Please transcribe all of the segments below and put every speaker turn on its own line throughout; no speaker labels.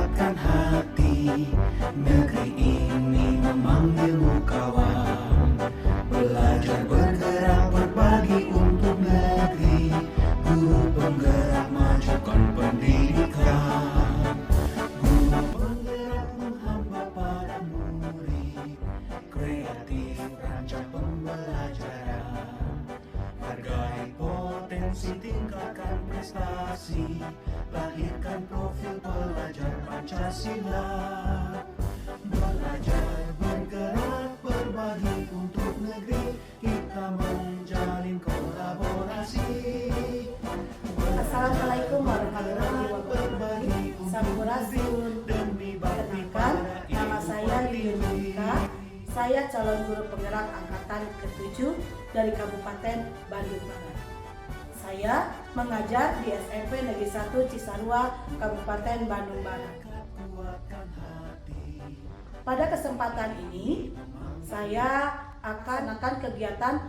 kuatkan hati, negeri ini memanggilmu kawan. Belajar bergerak berbagi untuk negeri, guru penggerak majukan pendidikan. Guru penggerak menghamba pada murid, kreatif rancang pembelajaran. Hargai potensi, tingkatkan prestasi, lahirkan profil pelajar Pancasila. Belajar bergerak berbagi untuk negeri, kita menjalin kolaborasi.
Assalamualaikum warahmatullahi wabarakatuh. Sampurasun. Perkenalkan, nama saya Yuyun Monika. Saya calon guru penggerak angkatan ke-7 dari Kabupaten Bandung Barat. Saya mengajar di SMP Negeri 1 Cisarua, Kabupaten Bandung Barat. Pada kesempatan ini, saya akan kegiatan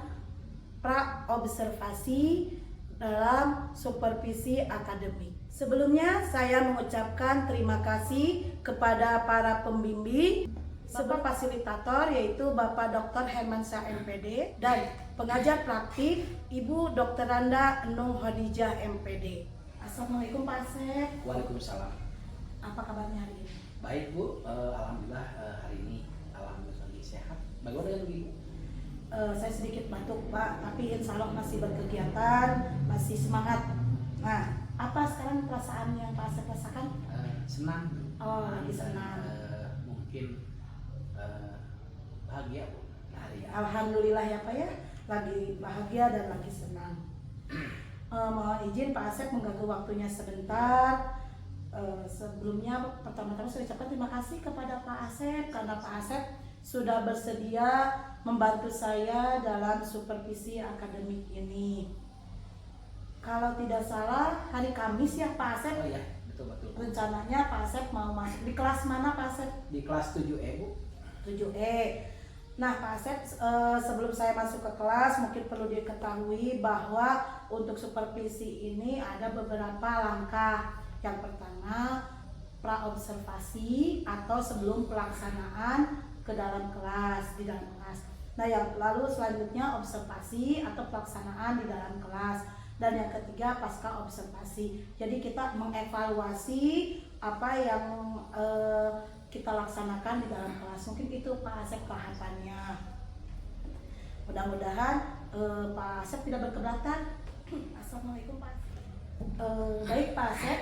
pra-observasi dalam supervisi akademik. Sebelumnya saya mengucapkan terima kasih kepada para pembimbing, sebagai fasilitator yaitu Bapak Dr. Hermansyah MPD dan pengajar praktik Ibu Dr. Randa Enung Khadijah MPD. Assalamualaikum Pak Asep.
Waalaikumsalam.
Apa kabarnya hari ini?
Baik Bu, alhamdulillah hari ini alhamdulillah lagi sehat. Bagaimana dengan Ibu?
Saya sedikit batuk Pak, tapi insya Allah masih berkegiatan, masih semangat. Nah, apa sekarang perasaan yang Pak Asep rasakan?
Senang.
Oh, lagi senang.
Mungkin bahagia Bu hari ini.
Alhamdulillah ya Pak ya, lagi bahagia dan lagi senang. Mohon izin Pak Asep mengganggu waktunya sebentar. Sebelumnya pertama-tama saya ucapkan terima kasih kepada Pak Asep karena Pak Asep sudah bersedia membantu saya dalam supervisi akademik ini. Kalau tidak salah hari Kamis ya Pak Asep.
Oh iya, betul.
Rencananya Pak Asep mau masuk di kelas mana Pak Asep?
Di kelas 7E Bu.
7E. Nah Pak Asep, sebelum saya masuk ke kelas mungkin perlu diketahui bahwa untuk supervisi ini ada beberapa langkah. Yang pertama, pra-observasi atau sebelum pelaksanaan ke dalam kelas, di dalam kelas. Nah, yang lalu selanjutnya observasi atau pelaksanaan di dalam kelas. Dan yang ketiga, pasca observasi. Jadi kita mengevaluasi apa yang kita laksanakan di dalam kelas. Mungkin itu Pak Asep tahapannya. Mudah-mudahan Pak Asep tidak berkeberatan. Assalamualaikum Pak. Baik Pak Asep,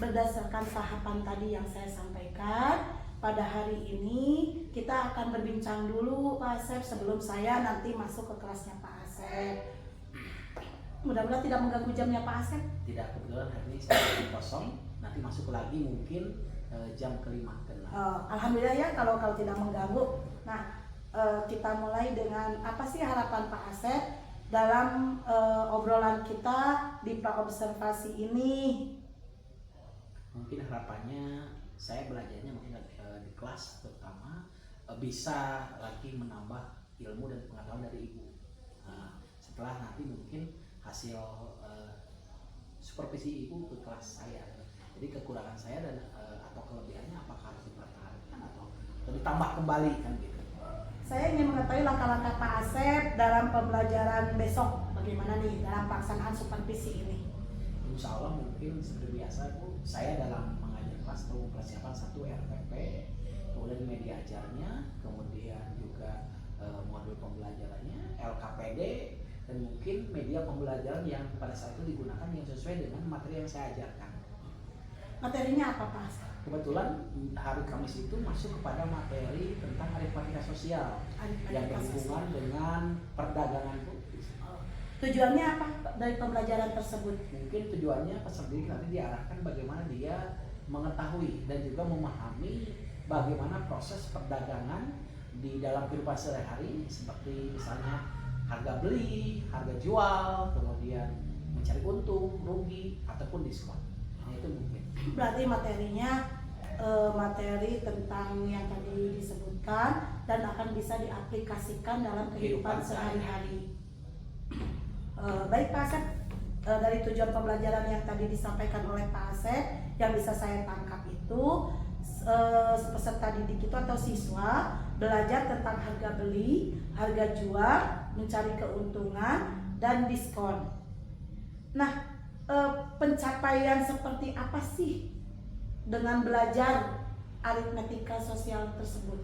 berdasarkan tahapan tadi yang saya sampaikan, pada hari ini kita akan berbincang dulu Pak Asep sebelum saya nanti masuk ke kelasnya Pak Asep. Mudah-mudahan tidak mengganggu jamnya Pak Asep.
Tidak, kebetulan hari ini saya kosong. Nanti masuk lagi mungkin jam ke-5 ke-6.
Alhamdulillah ya kalau tidak mengganggu. Nah, kita mulai dengan apa sih harapan Pak Asep dalam obrolan kita di pra-observasi ini?
Mungkin harapannya saya belajarnya mungkin di kelas terutama bisa lagi menambah ilmu dan pengetahuan dari Ibu. Setelah nanti mungkin hasil supervisi Ibu ke kelas saya. Jadi kekurangan saya dan atau kelebihannya apakah harus dipertahankan atau ditambah kembali kan gitu.
Saya ingin mengetahui langkah-langkah Pak Asep dalam pembelajaran besok. Bagaimana nih dalam pelaksanaan supervisi ini?
Insya Allah mungkin seperti biasa Bu, saya dalam mengajar kelas perlu persiapan 1 RPP, kemudian media ajarnya, kemudian juga modul pembelajarannya, LKPD, dan mungkin media pembelajaran yang pada saat itu digunakan yang sesuai dengan materi yang saya ajarkan.
Materinya apa Pak Asep?
Kebetulan hari Kamis itu masuk kepada materi tentang aritmatika sosial yang berhubungan dengan perdagangan Bu.
Tujuannya apa dari pembelajaran tersebut?
Mungkin tujuannya peserta didik nanti diarahkan bagaimana dia mengetahui dan juga memahami bagaimana proses perdagangan di dalam kehidupan sehari-hari, seperti misalnya harga beli, harga jual, kemudian mencari untung, rugi, ataupun diskon. Nah, itu mungkin.
Berarti materinya materi tentang yang tadi disebutkan dan akan bisa diaplikasikan dalam kehidupan sehari-hari. Baik Pak Asep, dari tujuan pembelajaran yang tadi disampaikan oleh Pak Asep, yang bisa saya tangkap itu peserta didik itu atau siswa belajar tentang harga beli, harga jual, mencari keuntungan, dan diskon. Nah, pencapaian seperti apa sih dengan belajar aritmetika sosial tersebut?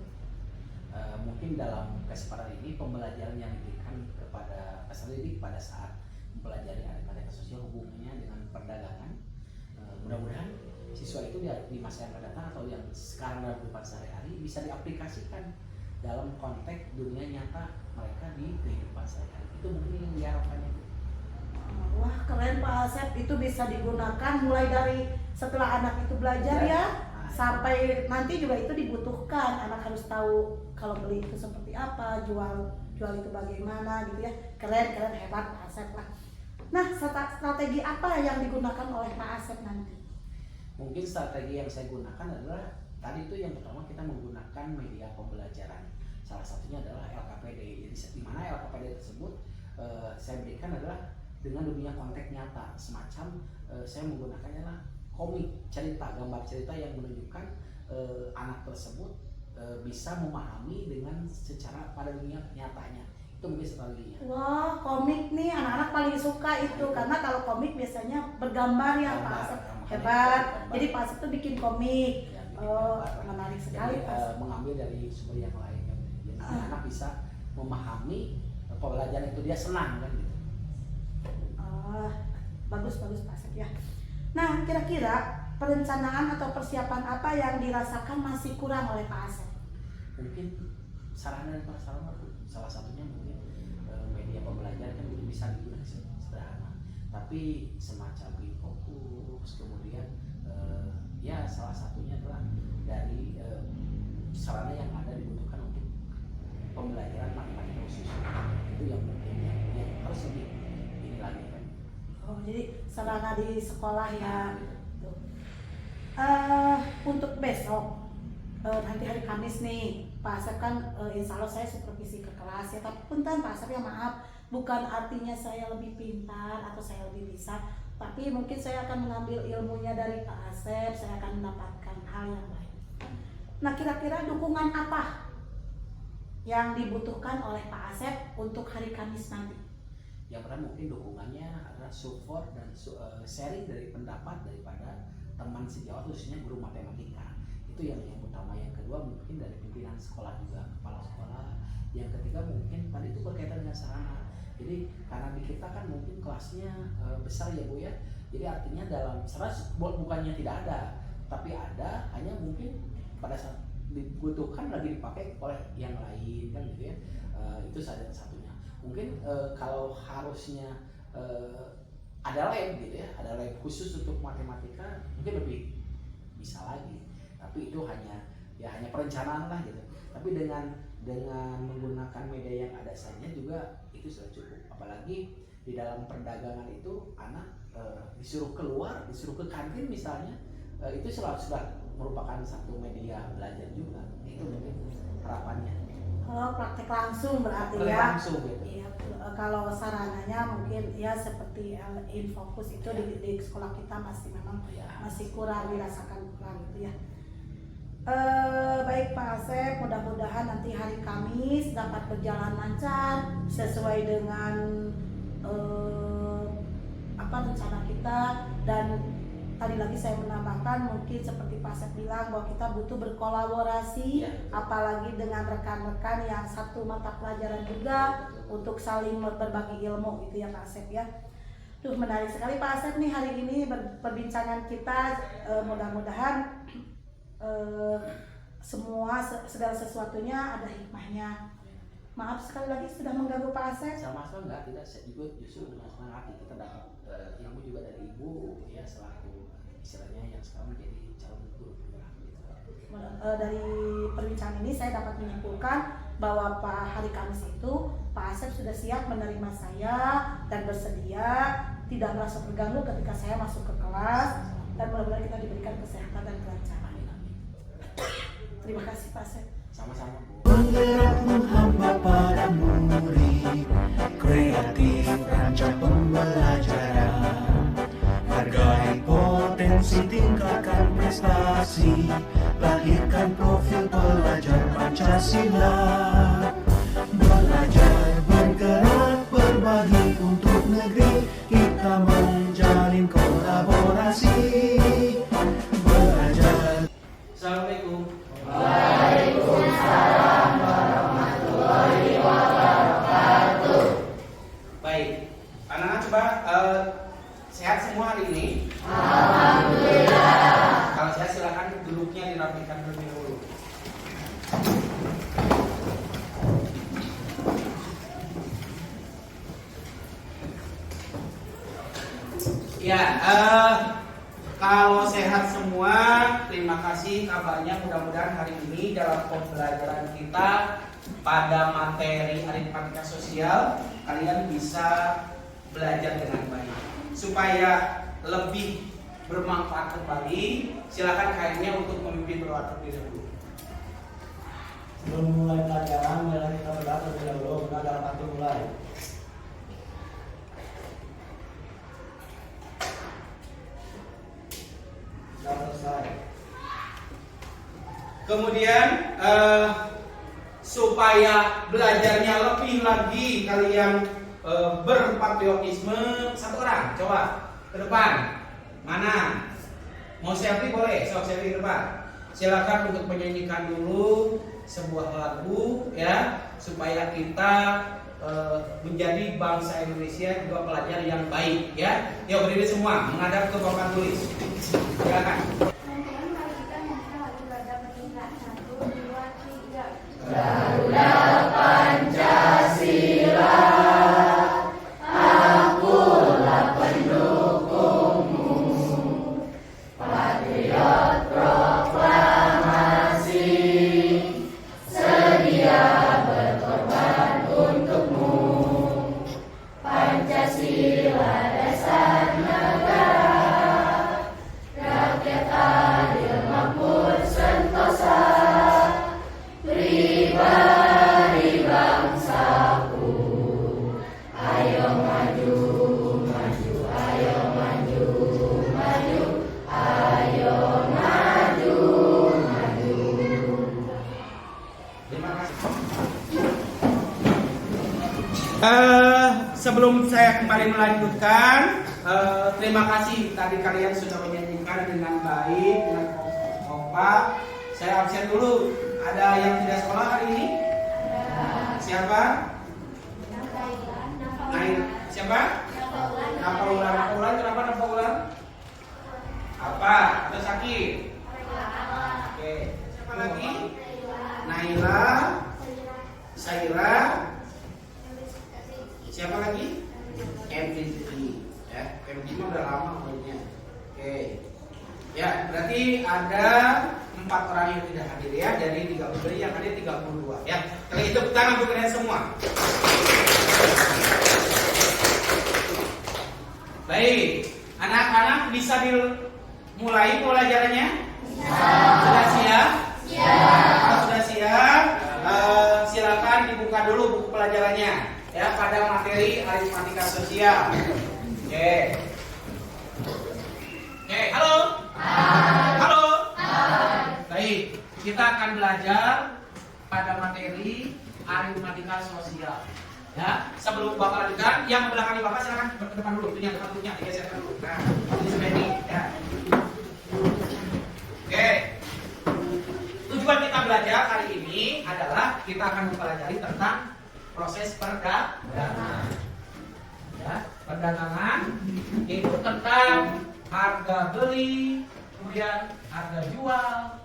Mungkin dalam kesempatan ini pembelajaran yang diberikan kepada peserta didik pada saat mempelajari aritmetika sosial hubungannya dengan perdagangan, mudah-mudahan siswa itu di masa yang akan datang atau yang sekarang dalam kehidupan sehari-hari bisa diaplikasikan dalam konteks dunia nyata mereka di kehidupan sehari-hari. Itu mungkin yang diharapkannya.
Wah, keren Pak Asep, itu bisa digunakan mulai dari setelah anak itu belajar ya, sampai nanti juga itu dibutuhkan. Anak harus tahu kalau beli itu seperti apa, jual itu bagaimana gitu ya. Keren, hebat Pak Asep lah. Nah, strategi apa yang digunakan oleh Pak Asep nanti?
Mungkin strategi yang saya gunakan adalah tadi itu yang pertama kita menggunakan media pembelajaran. Salah satunya adalah LKPD. Jadi di mana LKPD tersebut saya berikan adalah dengan dunia konteks nyata, semacam saya menggunakannya lah komik, cerita, gambar cerita yang menunjukkan anak tersebut bisa memahami dengan secara pada dunia nyatanya. Itu mungkin strateginya.
Wah, komik nih anak-anak paling suka itu, karena kalau komik biasanya bergambar ya Pak Asep. Hebat. Jadi Pak Asep tuh bikin komik.
Ya,
menarik sekali Pak Asep.
Mengambil dari sumber yang lain kan. Jadi anak bisa memahami pembelajaran itu dia senang kan gitu.
Bagus Pak Asep ya. Nah, kira-kira perencanaan atau persiapan apa yang dirasakan masih kurang oleh Pak Asep?
Mungkin sarana dan prasarana, salah satunya mungkin media pembelajaran kan bisa digunakan sederhana, tapi semacam fokus, kemudian ya salah satunya adalah dari sarana yang ada dibutuhkan untuk pembelajaran matematika khusus. Itu yang mungkin yang harus lebih ini lagi kan.
Oh, jadi sarana di sekolah ya. Untuk besok, nanti hari Kamis nih, Pak Asep kan insya Allah saya supervisi ke kelas ya. Tapi punten Pak Asep ya, maaf, bukan artinya saya lebih pintar atau saya lebih bisa, tapi mungkin saya akan mengambil ilmunya dari Pak Asep, saya akan mendapatkan hal yang lain. Nah, kira-kira dukungan apa yang dibutuhkan oleh Pak Asep untuk hari Kamis nanti?
Yang pertama mungkin dukungannya adalah support dan sharing dari pendapat daripada teman sejawat, khususnya guru matematika. Itu yang utama. Yang kedua mungkin dari pimpinan sekolah juga, kepala sekolah. Yang ketiga mungkin tadi itu berkaitan dengan sarana. Jadi karena di kita kan mungkin kelasnya besar ya Bu ya. Jadi artinya dalam sarana bukannya tidak ada, tapi ada, hanya mungkin pada saat dibutuhkan lagi dipakai oleh yang lain kan gitu ya. Itu saja satunya. Mungkin kalau harusnya ada lab gitu ya, ada lab khusus untuk matematika mungkin lebih bisa lagi. Tapi itu hanya perencanaan lah gitu. Tapi dengan menggunakan media yang ada saja juga itu sudah cukup. Apalagi di dalam perdagangan itu anak disuruh keluar, disuruh ke kantin misalnya, itu sudah merupakan satu media belajar juga. Itu mungkin harapannya.
Praktek langsung berarti
Praktek
ya.
langsung gitu.
Iya, kalau sarananya mungkin ya seperti Infocus itu di sekolah kita masih kurang, dirasakan kurang gitu ya. Baik Pak Asep, mudah-mudahan nanti hari Kamis dapat berjalan lancar sesuai dengan rencana kita. Dan tadi lagi saya menambahkan, mungkin seperti Pak Asep bilang bahwa kita butuh berkolaborasi, apalagi dengan rekan-rekan yang satu mata pelajaran juga, untuk saling berbagi ilmu gitu ya Pak Asep ya. Menarik sekali Pak Asep nih hari ini perbincangan kita. Mudah-mudahan segala sesuatunya ada hikmahnya. Maaf sekali lagi sudah mengganggu Pak Asep.
Sama-sama enggak, tidak, saya juga justru dengan senang hati kita dapat ilmu juga dari Ibu ya, selaku istilahnya yang sekarang menjadi calon guru penggerak gitu.
Dari perbincangan ini saya dapat menyimpulkan bahwa hari Kamis itu Pak Asep sudah siap menerima saya dan bersedia, tidak merasa terganggu ketika saya masuk ke kelas, dan mudah-mudahan kita diberikan kesehatan dan kelancaran. Terima kasih Pak Asep.
Sama-sama Bu.
Penggerak menghamba para murid, kreatif rancang pembelajaran. berprestasi, lahirkan profil pelajar Pancasila. Belajar, bergerak, berbagi untuk negeri, kita menjalin kolaborasi. Belajar.
Assalamualaikum. Baik, anak-anak coba sehat semua hari ini? Alhamdulillah. Kalau sehat silakan duduknya dirapikan terlebih dahulu. Ya, kalau sehat semua, terima kasih kabarnya. Mudah-mudahan hari ini dalam pembelajaran kita pada materi aritmatika sosial kalian bisa belajar dengan baik supaya lebih bermanfaat kembali. Silakan kayaknya untuk memimpin doa terlebih dahulu.
Sebelum mulai pelajaran, mari kita berdoa terlebih dahulu. Kita dalam hati mulai. Sudah selesai.
Kemudian supaya belajarnya lebih lagi kalian berpatriotisme, satu orang coba ke depan. Mana? Mau selfie boleh, sok selfie ke depan. Silakan untuk menyanyikan dulu sebuah lagu ya, supaya kita menjadi bangsa Indonesia juga pelajar yang baik ya. Yuk berdiri semua menghadap ke papan tulis. Silakan.
Teman-teman, mari kita nyanyikan lagu Garuda Berdaulat. 1, 2, 3.
Garuda Pancasila, akulah pendukungmu, patriot proklamasi, sedia berkorban untukmu. Pancasila dasar negara, rakyat adil makmur sentosa, pribadi bangsaku. Ayo maju, maju, ayo maju, maju, ayo maju, maju.
Terima kasih. Sebelum saya kembali melanjutkan, terima kasih tadi kalian sudah menyanyikan dengan baik, dengan kompak. Saya absen dulu. Ada yang tidak sekolah hari ini? Siapa? Siapa? Napaulan. Napaulan kenapa Napaulan? Apa? Atau sakit? Oke. Siapa lagi? Naila. Saira. Siapa lagi? MDG. Ya, MDG mah udah lama umurnya. Oke. Ya, berarti ada 4 orang yang tidak hadir ya, dari 30 yang hadir 32 ya. Kalau itu tangan untuk kalian semua. Baik, anak-anak bisa dimulai pelajarannya? Sudah siap? Kalau sudah siap, silakan dibuka dulu buku pelajarannya ya pada materi aritmatika sosial. Oke. Oke, halo. Halo. Baik, kita akan belajar pada materi aritmatika sosial. Ya, sebelum Bapak lanjutkan, yang belakang Bapak silakan ke depan dulu, itu yang depan dulunya digeserkan dulu. Nah, ini sudah ini ya. Oke. Tujuan kita belajar hari ini adalah kita akan mempelajari tentang proses perdagangan. Ya, perdagangan itu tentang harga beli, kemudian harga jual,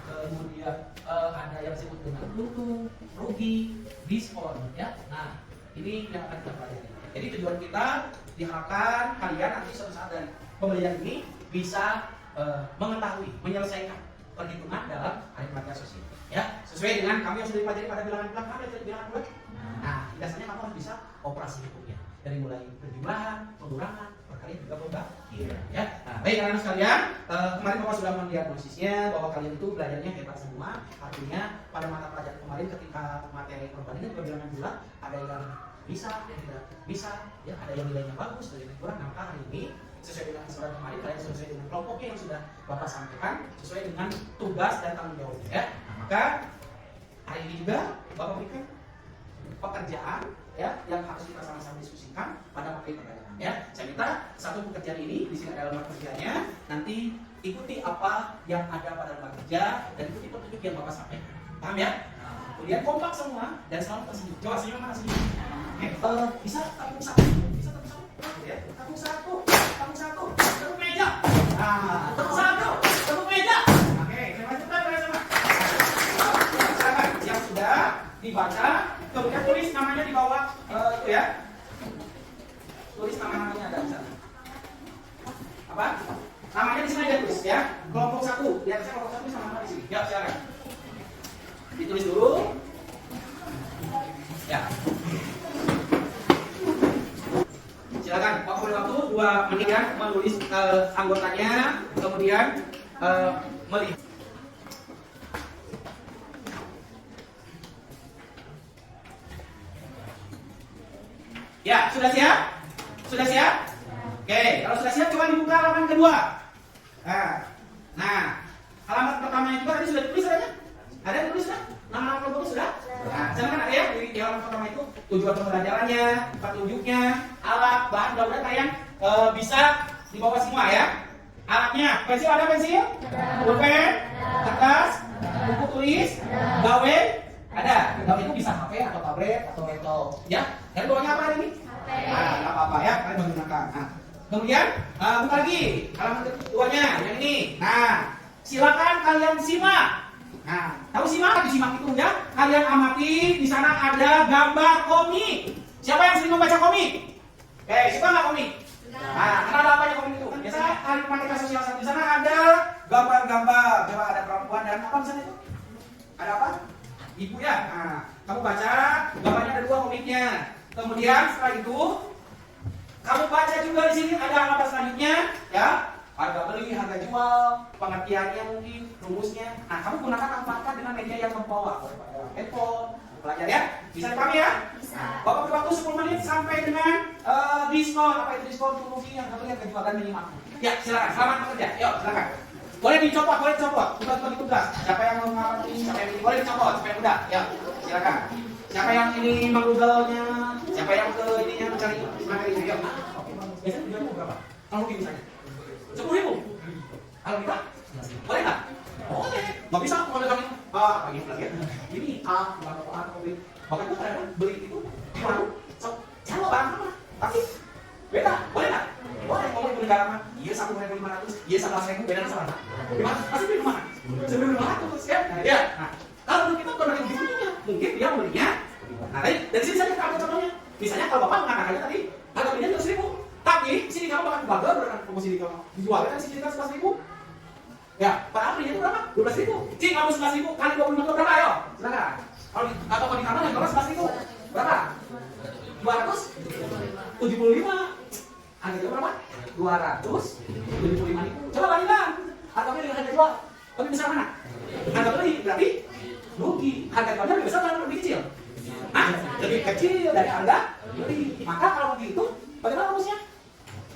kemudian ada yang disebut dengan untung, rugi, diskon ya. Nah, ini yang akan kita pelajari. Jadi tujuan kita diharapkan kalian nanti suatu saat dari pembelajaran ini bisa mengetahui, menyelesaikan perhitungan dalam aritmatika sosial ya, sesuai dengan kami yang sudah dipelajari pada bilangan-bilangan. Ada bilangan bulat. Nah, biasanya kamu harus bisa operasi hitungnya dari mulai penjumlahan, pengurangan, perkalian juga pembagian ya. Nah, baik anak-anak sekalian, kemarin Bapak sudah mendiagnosisnya bahwa kalian itu belajarnya hebat semua. Artinya pada mata pelajaran kemarin ketika materi perbandingan bilangan bulat ada yang bisa, ada yang tidak bisa, ya ada yang nilainya bagus, ada yang kurang. Nah, maka hari ini sesuai dengan kesempatan kemarin, kalian sesuai dengan kelompoknya yang sudah Bapak sampaikan, sesuai dengan tugas dan tanggung jawabnya ya. Nah, maka hari ini juga Bapak berikan pekerjaan ya yang harus kita sama-sama diskusikan pada materi perdagangan ya. Saya minta satu pekerjaan ini di sini ada lembar kerjanya, nanti ikuti apa yang ada pada lembar kerja dan ikuti petunjuk yang Bapak sampaikan. Paham ya? Nah, kemudian kompak semua dan selalu tersenyum. Coba senyum mana senyum? Bisa tepung satu, bisa tepung satu, ya. Tepung satu, tepung meja. Nah, tepung satu, tepung meja. Oke, saya lanjutkan sama. Silakan yang sudah dibaca, kemudian tulis namanya di bawah itu ya. Tulis nama-namanya ada di sana. Apa? Namanya di sini aja tulis ya. Kelompok satu, di atasnya kelompok satu sama nama di sini. Ya, silakan. Ditulis dulu. Ya. Silakan, Pak boleh waktu 2 menit ya menulis anggotanya, kemudian melihat. Ya, sudah siap? Sudah siap? Oke, kalau sudah siap coba dibuka halaman kedua. Nah, halaman pertama juga tadi sudah ditulis saja? Ada yang tulis kan? Nama-nama kelompoknya sudah? Nah, silakan ada ya di halaman pertama itu tujuan pembelajarannya, petunjuknya, alat, bahan, mudah-mudahan kalian bisa dibawa semua ya. Alatnya, pensil ada pensil? Pulpen, kertas, buku tulis, gawe, ada. Gawe itu bisa HP atau tablet atau laptop ya. Dan bawahnya apa hari ini? Nah, nggak apa-apa ya, kalian menggunakan. Nah, kemudian buka lagi halaman keduanya yang ini. Nah, silakan kalian simak. Nah, tahu simak? Disimak itu ya. Kalian amati, di sana ada gambar komik. Siapa yang sering membaca komik? Suka nggak komik? Nah, karena ada apanya komik itu? Biasanya matematika sosial di sana ada gambar-gambar. Coba ada perempuan dan apa di sana itu? Ada apa? Ibu ya. Nah, kamu baca, gambarnya ada 2 komiknya. Kemudian setelah itu, kamu baca juga di sini ada halaman selanjutnya, ya. Harga beli, harga jual, pengertiannya mungkin, rumusnya. Nah, kamu gunakan manfaatkan dengan media yang membawa, handphone, belajar ya. Bisa dipahami ya? Bisa. Bapak beri waktu 10 menit sampai dengan diskon. Apa itu diskon? Promosi yang beli harga jual dan minimal. Ya, silakan. Selamat bekerja. Yuk, silakan. Boleh dicopot, boleh dicopot. Tugas. Siapa yang mau ngamati, siapa yang ini boleh dicopot supaya mudah. Ya, silakan. Siapa yang ini meng-google-nya, siapa yang ke ininya mencari materi ini. Yuk. Biasanya tujuannya berapa? Kalau mungkin misalnya 10.000. Kalau kita boleh nggak? Boleh. Nggak bisa kalau kami lagi ini atau beli. Bahkan itu kadang beli itu di warung sama barang sama, tapi beda. Boleh nggak? Boleh. Ngomong beli garam, iya 1.500, iya 11.000, beda sama. Gimana? Pasti beli mana? 1.500 ya. Ya. Nah, kalau kita berbagi begininya, mungkin dia belinya. Nah, dari sini saja kita ambil contohnya. Misalnya kalau bapak mengatakan tadi harga belinya 100.000. Tapi sini kamu bakal bangga berikan promosi di kamu dijual kan sini kan 11.000. Ya, padahal belinya itu berapa? 12.000. Cing kamu 11.000 kali 25 itu berapa ayo? Silakan. Kalau atau kalau ditambah yang 11.000 berapa? 275. Harganya berapa? 275.000. Coba bandingkan. Harga beli dengan harga jual. Lebih besar mana? Harga beli berarti rugi. Harga jualnya lebih besar atau lebih kecil? Lebih kecil dari harga beli. Maka kalau begitu bagaimana rumusnya?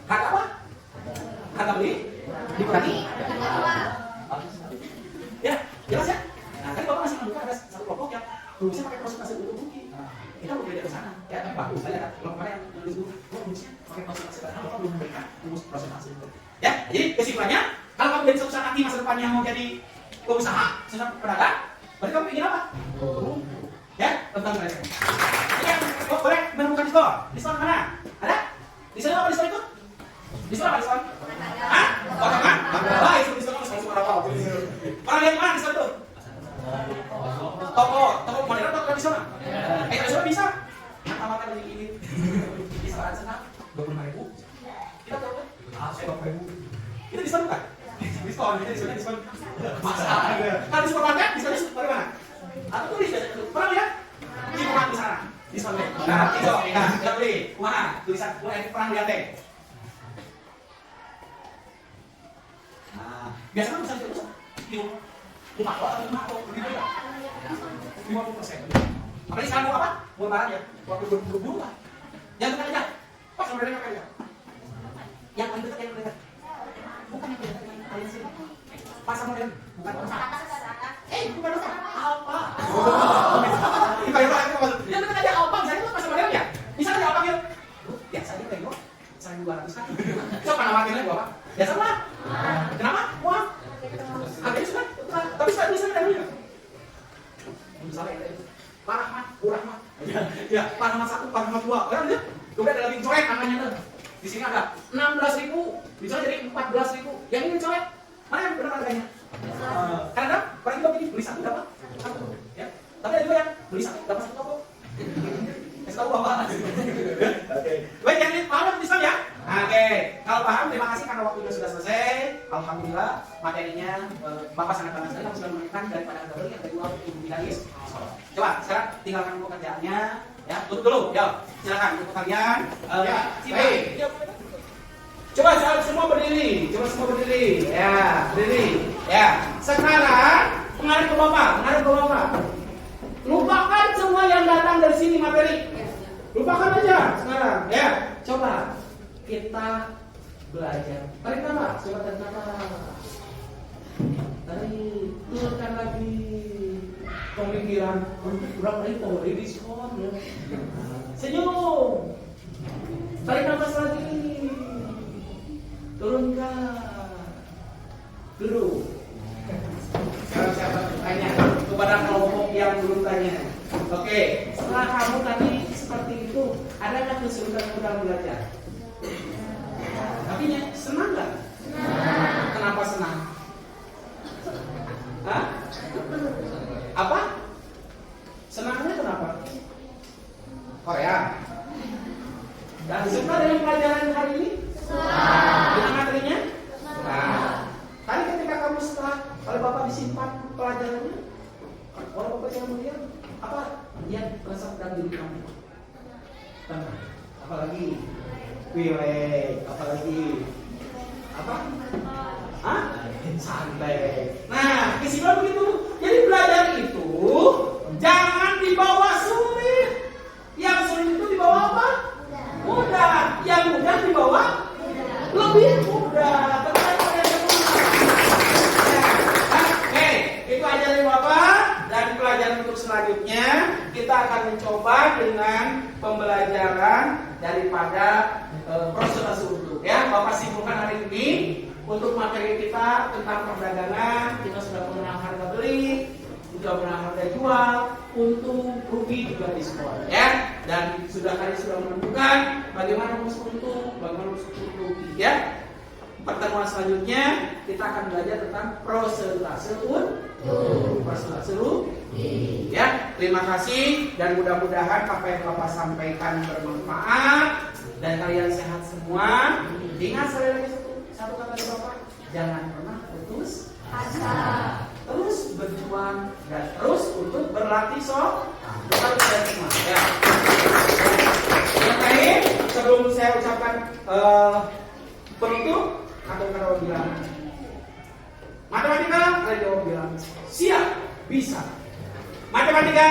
Harga apa? Harga beli dikurangi ya, jelas ya? Nah, tadi bapak masih membuka ada satu kelompok yang rumusnya pakai prosentase untuk rugi. Kita mau beda ke sana, ya bagus saya kan. Kalau kemarin yang nulis dulu, rumusnya pakai prosentase, karena bapak belum memberikan rumus prosentase. Ya, jadi kesimpulannya, kalau kamu dari suatu saat nanti masa depannya mau jadi pengusaha, seorang pedagang, berarti kamu ingin apa? Ya, tentang mereka. Ya, boleh menemukan diskon. Diskon mana? Ada? Diskon apa diskon itu? Diskon apa diskon? Hah? Potongan? Wah, itu diskon berapa? Orang lihat mana diskon itu? Toko modern atau tradisional? Tradisional bisa. Mata-mata dari ini. Bisa kan senang? 25.000. Kita tahu kan? Saya 20.000. Itu diskon bukan? Diskon, ini diskon. Masa? Kalau diskon market, diskonnya bagaimana? Atau tulis pernah lihat? Cipuran di sana. Diskon deh. Nah, itu. Nah, kita beli. Mana? Tulisan pernah lihat deh. Nah, biasanya bisa terus. 50% apalagi sekarang mau apa? Mau barang ya? Waktu berburu lah. Jangan tekan aja. Pas sebenarnya pakai aja. Yang paling dekat, yang dekat. Bukan yang dekat, yang paling sini. Pasar modern, bukan pasar. Bukan pasar. Alfa. Yang dekat aja Alfa, misalnya itu pasar modern ya. Misalnya ada Alfa gitu. Biasa aja kayak gua. Misalnya 200 kan. Coba nawarin lagi gua. Biasa lah. Kenapa? Wah. Harganya sudah. Tapi saya bisa dulu. Misalnya itu. Pak Rahmat, Bu Rahmat. Ya, Pak Rahmat 1, Pak Rahmat 2. Kan dia? Kemudian ada lagi coret namanya tuh. Di sini ada 16.000, dicoret jadi 14.000. Yang ini coret, mana yang benar harganya? Karena orang itu begini, beli 1 dapat 1. Ya. Tapi ada juga yang beli 1 dapat 1 toko. Kasih tahu Bapak. Oke. Baik, yang ini paham Islam ya? Oke. Kalau paham, terima kasih karena waktunya sudah selesai. Alhamdulillah materinya Bapak sangat bangga sekali sudah menemukan daripada harga beli yang kedua untuk dinamis. Coba sekarang tinggalkan pekerjaannya. Ya, tutup dulu. Ya, silakan untuk kalian. Baik. Coba semua berdiri. Coba semua berdiri. Ya, berdiri. Ya. Sekarang menghadap ke Bapak, menghadap ke Bapak. Lupakan semua yang datang dari sini materi. Lupakan aja sekarang. Ya, coba kita belajar. Tarik nafas, coba tarik nafas. Tarik, turunkan lagi. Pemikiran berapa kali power diskon ya. Senyum. Tarik nafas lagi. Turunkan. Duduk. Sekarang siapa tanya kepada kelompok yang belum tanya. Oke, setelah kamu tadi seperti itu, adakah kesulitan dalam belajar? Tapi senang nggak? Senang. Kenapa senang? Hah? Apa? Senangnya kenapa? Korea. Dan suka dengan pelajaran hari ini? Dengan materinya? Tadi ketika kamu setelah oleh Bapak disimpan pelajarannya, oleh Bapak yang mulia, apa dia rasa dalam diri kamu? Tenang. Apalagi? Pilek. Apalagi? Apa? Hah? Santai. Nah, kesimpulan begitu. Jadi belajar itu jangan dibawa sulit. Yang sulit itu dibawa apa? Mudah. Yang mudah dibawa lebih mudah. Oke, itu aja dari Bapak. Dan pelajaran untuk selanjutnya kita akan mencoba dengan pembelajaran daripada presentasi untuk ya. Bapak simpulkan hari ini untuk materi kita tentang perdagangan. Kita sudah mengenal harga beli, sudah mengenal harga jual, untung, rugi juga diskon ya. Dan kalian sudah menentukan bagaimana masuk untung, bagaimana masuk rugi ya. Pertemuan selanjutnya kita akan belajar tentang persentase persentase rugi ya. Terima kasih dan mudah-mudahan apa yang Bapak sampaikan bermanfaat dan kalian sehat semua. Ingat sekali lagi satu kata dari Bapak, jangan pernah putus asa, terus berjuang dan terus untuk berlatih semua ya. Yang lain sebelum saya ucapkan penutup atau kalau bilang matematika, saya jawab bilang siap bisa. Matematika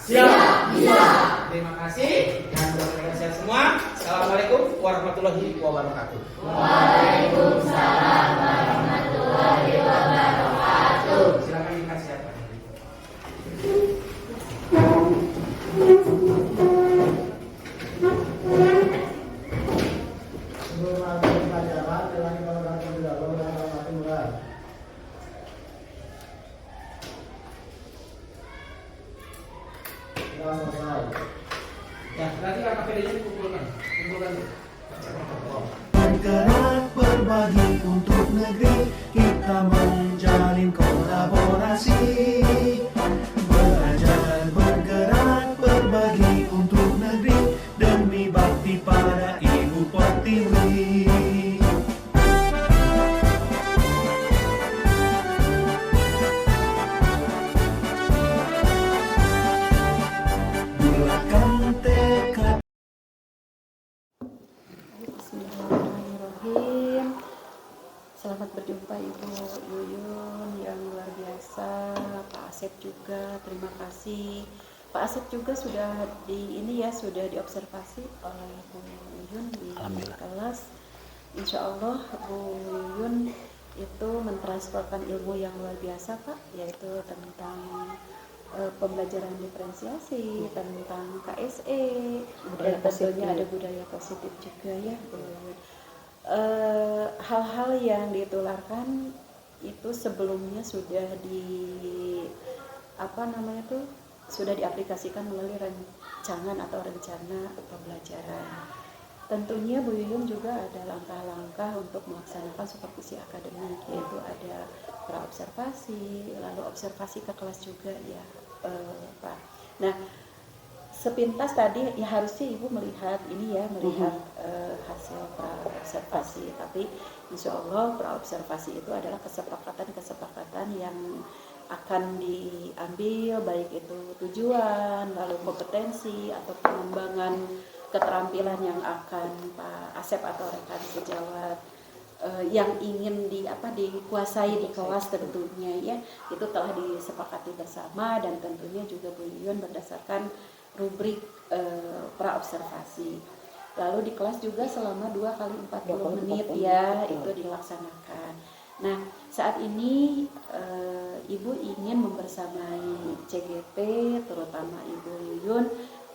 siap bisa. Terima kasih dan mudah-mudahan sehat semua. Assalamualaikum warahmatullahi wabarakatuh.
Waalaikumsalam warahmatullahi wabarakatuh.
Silakan dikasih apa?
Sebelum masuk pelajaran, silakan kalau datang di dalam dan mati mulai. Sudah selesai.
Ya, nanti KPD-nya dikumpulkan dulu.
Bergerak berbagi untuk negeri, kita menjalin kolaborasi. Belajar bergerak berbagi untuk negeri, demi bakti pada Ibu Pertiwi. Bulatkan tekad.
Bismillahirrahmanirrahim. Selamat berjumpa Ibu Yuyun yang luar biasa, Pak Asep juga, terima kasih. Pak Asep juga sudah sudah diobservasi oleh Bu Yuyun di kelas. Insya Allah Bu Yuyun itu mentransferkan ilmu yang luar biasa Pak, yaitu tentang pembelajaran diferensiasi, tentang KSE, dan tentunya ada budaya positif juga ya Bu Yuyun. Hal-hal yang ditularkan itu sebelumnya sudah sudah diaplikasikan melalui rancangan atau rencana pembelajaran. Tentunya Bu Yuyun juga ada langkah-langkah untuk melaksanakan supervisi akademik, yaitu ada praobservasi, lalu observasi ke kelas juga ya Pak. Nah, sepintas tadi ya harusnya Ibu melihat ini ya, melihat hasil praobservasi, tapi insya Allah praobservasi itu adalah kesepakatan yang akan diambil, baik itu tujuan, lalu kompetensi atau pengembangan keterampilan yang akan Pak Asep atau rekan sejawat yang ingin dikuasai di kelas tentunya ya, itu telah disepakati bersama, dan tentunya juga Bu Yuyun berdasarkan rubrik praobservasi. Lalu di kelas juga selama 2 kali 40 menit ya itu dilaksanakan. Nah, saat ini Ibu ingin membersamai CGP, terutama Ibu Yuyun,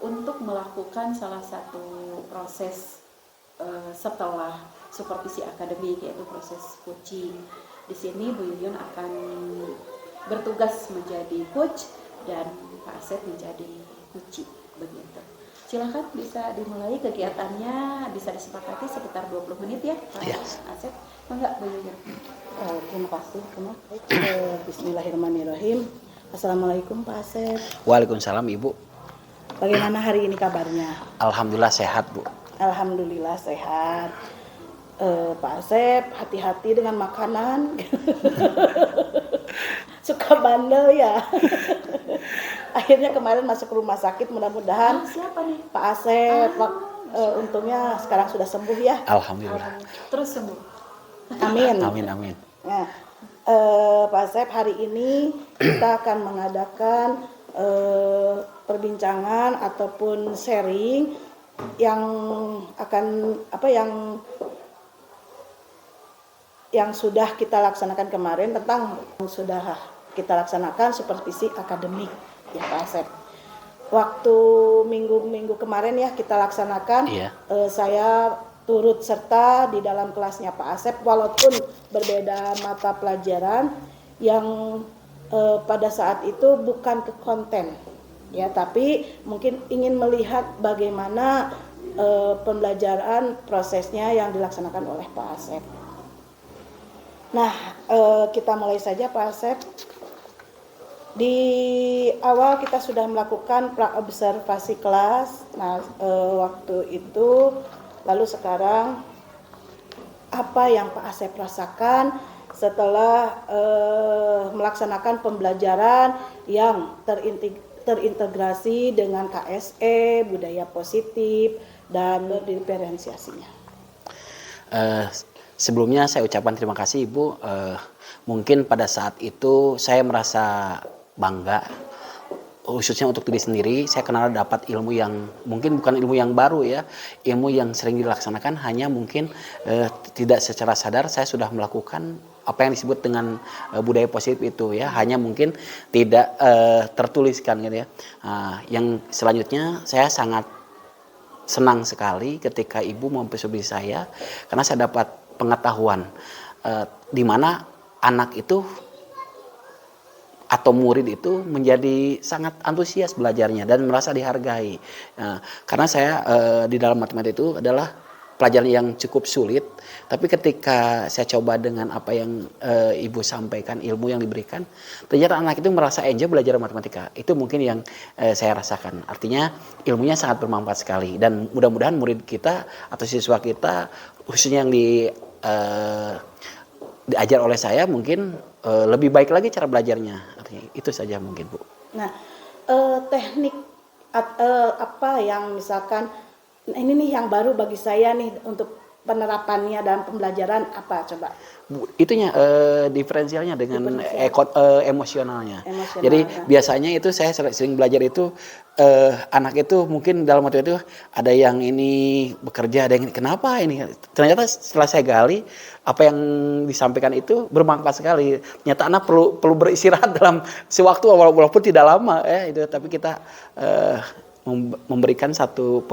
untuk melakukan salah satu proses setelah supervisi akademik, yaitu proses coaching. Di sini Bu Yuyun akan bertugas menjadi coach dan Pak Asep menjadi coaching, begitu. Silakan bisa dimulai kegiatannya, bisa disepakati sekitar 20 menit ya Pak Asep. Enggak Bu Yuyun.
Terima kasih. Bismillahirrahmanirrahim. Assalamualaikum Pak Asep.
Waalaikumsalam Ibu.
Bagaimana hari ini kabarnya?
Alhamdulillah sehat Bu.
Alhamdulillah sehat. Pak Asep, hati-hati dengan makanan. Suka bandel ya. Akhirnya kemarin masuk rumah sakit, mudah-mudahan
Siapa nih?
Pak Asep untungnya sekarang sudah sembuh ya.
Alhamdulillah.
Terus sembuh.
Amin.
Amin.
Nah, Pak Asep, hari ini kita akan mengadakan perbincangan ataupun sharing yang akan yang sudah kita laksanakan kemarin, tentang sudah kita laksanakan supervisi akademik ya Pak Asep. Waktu minggu kemarin ya kita laksanakan, saya turut serta di dalam kelasnya Pak Asep, walaupun berbeda mata pelajaran yang pada saat itu bukan ke konten ya, tapi mungkin ingin melihat bagaimana pembelajaran prosesnya yang dilaksanakan oleh Pak Asep. Nah, kita mulai saja Pak Asep. Di awal kita sudah melakukan praobservasi kelas. Nah, waktu itu, lalu sekarang apa yang Pak Asep rasakan setelah melaksanakan pembelajaran yang terintegrasi dengan KSE, budaya positif, dan diferensiasinya.
Sebelumnya saya ucapkan terima kasih Ibu. Mungkin pada saat itu saya merasa bangga, khususnya untuk diri sendiri. Saya kenal dapat ilmu yang mungkin bukan ilmu yang baru ya, ilmu yang sering dilaksanakan, hanya mungkin tidak secara sadar saya sudah melakukan apa yang disebut dengan budaya positif itu ya, hanya mungkin tidak tertuliskan gitu ya. Yang selanjutnya saya sangat senang sekali ketika Ibu mempersulit saya, karena saya dapat pengetahuan di mana anak itu atau murid itu menjadi sangat antusias belajarnya dan merasa dihargai. Karena saya di dalam matematika itu adalah pelajaran yang cukup sulit, tapi ketika saya coba dengan apa yang Ibu sampaikan, ilmu yang diberikan, ternyata anak itu merasa enjoy belajar matematika. Itu mungkin yang saya rasakan. Artinya ilmunya sangat bermanfaat sekali, dan mudah-mudahan murid kita atau siswa kita, khususnya yang diajar oleh saya, mungkin lebih baik lagi cara belajarnya. Artinya itu saja mungkin Bu.
Nah, teknik apa yang misalkan, nah ini nih yang baru bagi saya nih untuk penerapannya dalam pembelajaran apa coba?
Itunya diferensialnya dengan emosionalnya.
Emosional,
Jadi
ya.
biasanya itu saya sering belajar itu anak itu mungkin dalam waktu itu ada yang ini bekerja, ada yang ini, kenapa ini? Ternyata setelah saya gali apa yang disampaikan itu bermanfaat sekali. Ternyata anak perlu beristirahat dalam sewaktu walaupun tidak lama itu, tapi kita memberikan satu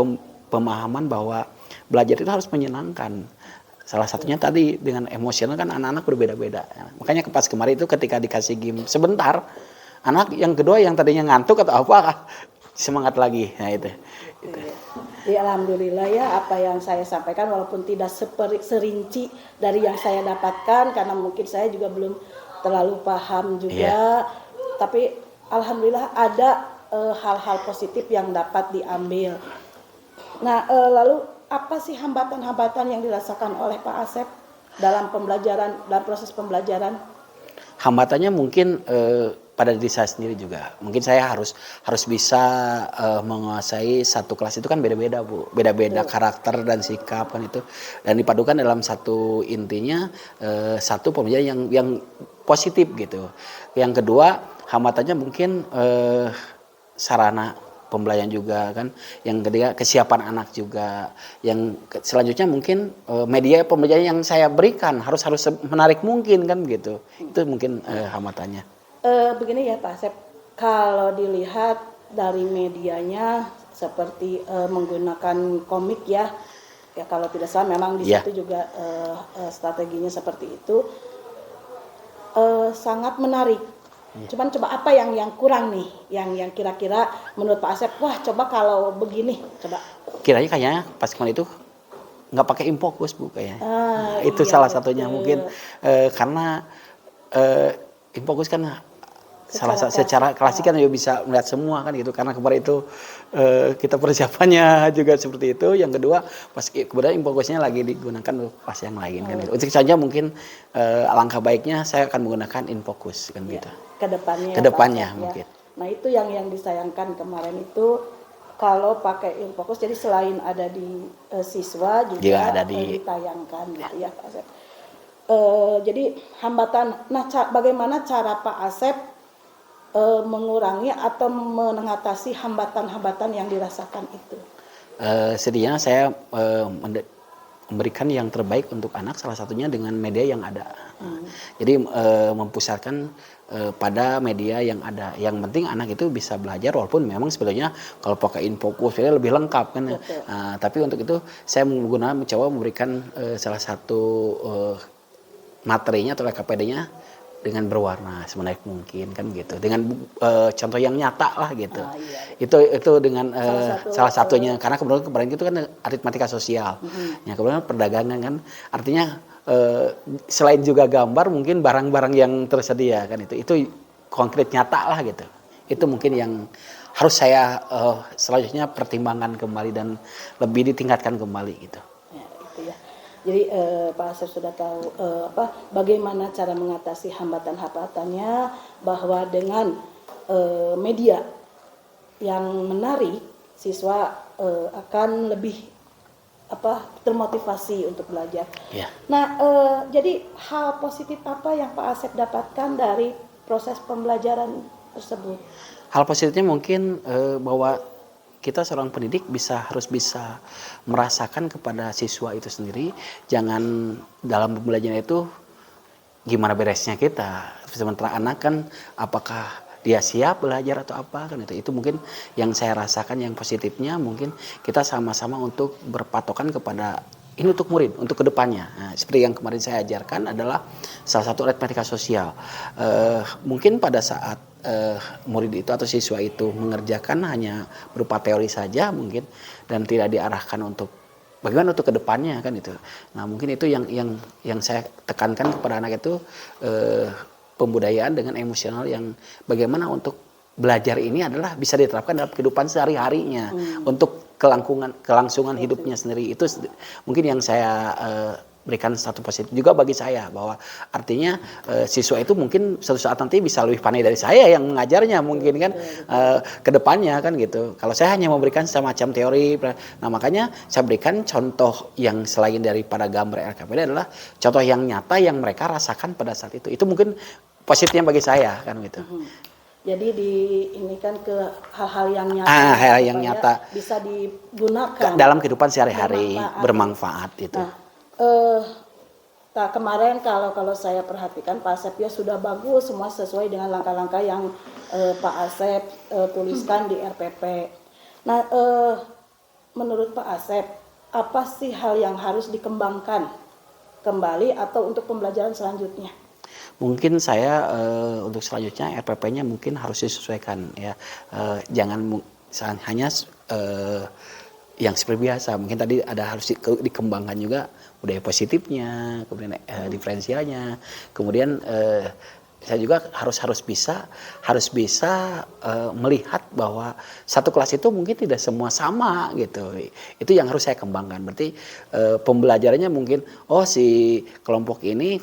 pemahaman bahwa belajar itu harus menyenangkan. Salah satunya tadi dengan emosional kan anak-anak berbeda-beda. Makanya pas kemarin itu ketika dikasih game sebentar, anak yang kedua yang tadinya ngantuk atau apa semangat lagi. Nah itu.
Ya, alhamdulillah ya apa yang saya sampaikan walaupun tidak serinci dari yang saya dapatkan karena mungkin saya juga belum terlalu paham juga. Tapi alhamdulillah ada hal-hal positif yang dapat diambil. Nah, lalu apa sih hambatan-hambatan yang dirasakan oleh Pak Asep dalam proses pembelajaran?
Hambatannya mungkin pada diri saya sendiri juga. Mungkin saya harus bisa menguasai satu kelas itu kan beda-beda Bu, beda-beda karakter dan sikap kan itu, dan dipadukan dalam satu intinya satu pembelajaran yang positif gitu. Yang kedua hambatannya mungkin sarana pembelajaran juga kan, yang ketiga kesiapan anak juga, yang selanjutnya mungkin media pembelajaran yang saya berikan harus menarik mungkin kan gitu, itu mungkin hambatannya.
Begini ya Pak Asep, kalau dilihat dari medianya seperti menggunakan komik ya kalau tidak salah memang di situ juga strateginya seperti itu, sangat menarik. Cuman coba apa yang kurang nih, yang kira-kira menurut Pak Asep, wah coba kalau begini, coba.
Kayaknya pas kemarin itu nggak pakai infokus Bu kayaknya. Itu
iya,
salah satunya
betul.
mungkin karena infokus kan secara klasik kan juga bisa melihat semua kan gitu, karena kemarin itu kita persiapannya juga seperti itu. Yang kedua pas kemudian infokusnya lagi digunakan pas yang lain kan gitu. Untuk saja mungkin alangkah baiknya saya akan menggunakan infokus kan gitu. Kedepannya mungkin.
Nah itu yang disayangkan kemarin itu kalau pakai infokus, jadi selain ada di siswa juga ada ditayangkan gitu ya Pak Asep. Jadi hambatan, nah bagaimana cara Pak Asep mengurangi atau mengatasi hambatan-hambatan yang dirasakan itu?
Setidaknya saya memberikan yang terbaik untuk anak, salah satunya dengan media yang ada. Jadi mempusatkan pada media yang ada. Yang penting anak itu bisa belajar, walaupun memang sebetulnya kalau pakai infokus lebih lengkap kan. Tapi untuk itu saya mencoba memberikan salah satu materinya atau KPD-nya dengan berwarna semenarik mungkin kan gitu, dengan contoh yang nyata lah gitu. Itu dengan salah satunya, karena kemarin itu kan aritmatika sosial, ya kemudian perdagangan kan, artinya selain juga gambar mungkin barang-barang yang tersedia kan, itu konkret nyata lah gitu. Itu mungkin yang harus saya selanjutnya pertimbangkan kembali dan lebih ditingkatkan kembali gitu.
Jadi Pak Asep sudah tahu bagaimana cara mengatasi hambatan-hambatannya, bahwa dengan media yang menarik siswa akan lebih termotivasi untuk belajar. Nah jadi hal positif apa yang Pak Asep dapatkan dari proses pembelajaran tersebut?
Hal positifnya mungkin bahwa kita seorang pendidik harus bisa merasakan kepada siswa itu sendiri. Jangan dalam pembelajaran itu gimana beresnya kita. Sementara anak kan apakah dia siap belajar atau apa kan itu mungkin yang saya rasakan. Yang positifnya mungkin kita sama-sama untuk berpatokan kepada ini untuk murid, untuk kedepannya. Nah, seperti yang kemarin saya ajarkan adalah salah satu aritmatika sosial. Mungkin pada saat murid itu atau siswa itu mengerjakan hanya berupa teori saja mungkin, dan tidak diarahkan untuk bagaimana untuk kedepannya kan itu. Nah mungkin itu yang saya tekankan kepada anak itu, pembudayaan dengan emosional, yang bagaimana untuk belajar ini adalah bisa diterapkan dalam kehidupan sehari-harinya untuk kelangsungan hidupnya sendiri. Itu mungkin yang saya berikan satu positif juga bagi saya bahwa artinya siswa itu mungkin suatu saat nanti bisa lebih pandai dari saya yang mengajarnya mungkin kan ke depannya kan gitu. Kalau saya hanya memberikan semacam teori, nah makanya saya berikan contoh yang selain daripada gambar RKPD adalah contoh yang nyata yang mereka rasakan pada saat itu. Itu mungkin positifnya bagi saya kan gitu.
Jadi ini kan ke hal-hal yang nyata.
Hal yang
supaya
nyata
bisa digunakan
dalam kehidupan sehari-hari, bermanfaat itu.
Nah, kemarin kalau saya perhatikan Pak Asep ya sudah bagus semua sesuai dengan langkah-langkah yang Pak Asep tuliskan di RPP. Nah, menurut Pak Asep apa sih hal yang harus dikembangkan kembali atau untuk pembelajaran selanjutnya?
Mungkin saya untuk selanjutnya RPP-nya mungkin harus disesuaikan ya. Jangan hanya yang seperti biasa. Mungkin tadi ada harus dikembangkan juga budaya positifnya, kemudian diferensialnya. Kemudian saya juga harus bisa melihat bahwa satu kelas itu mungkin tidak semua sama gitu. Itu yang harus saya kembangkan. Berarti pembelajarannya mungkin si kelompok ini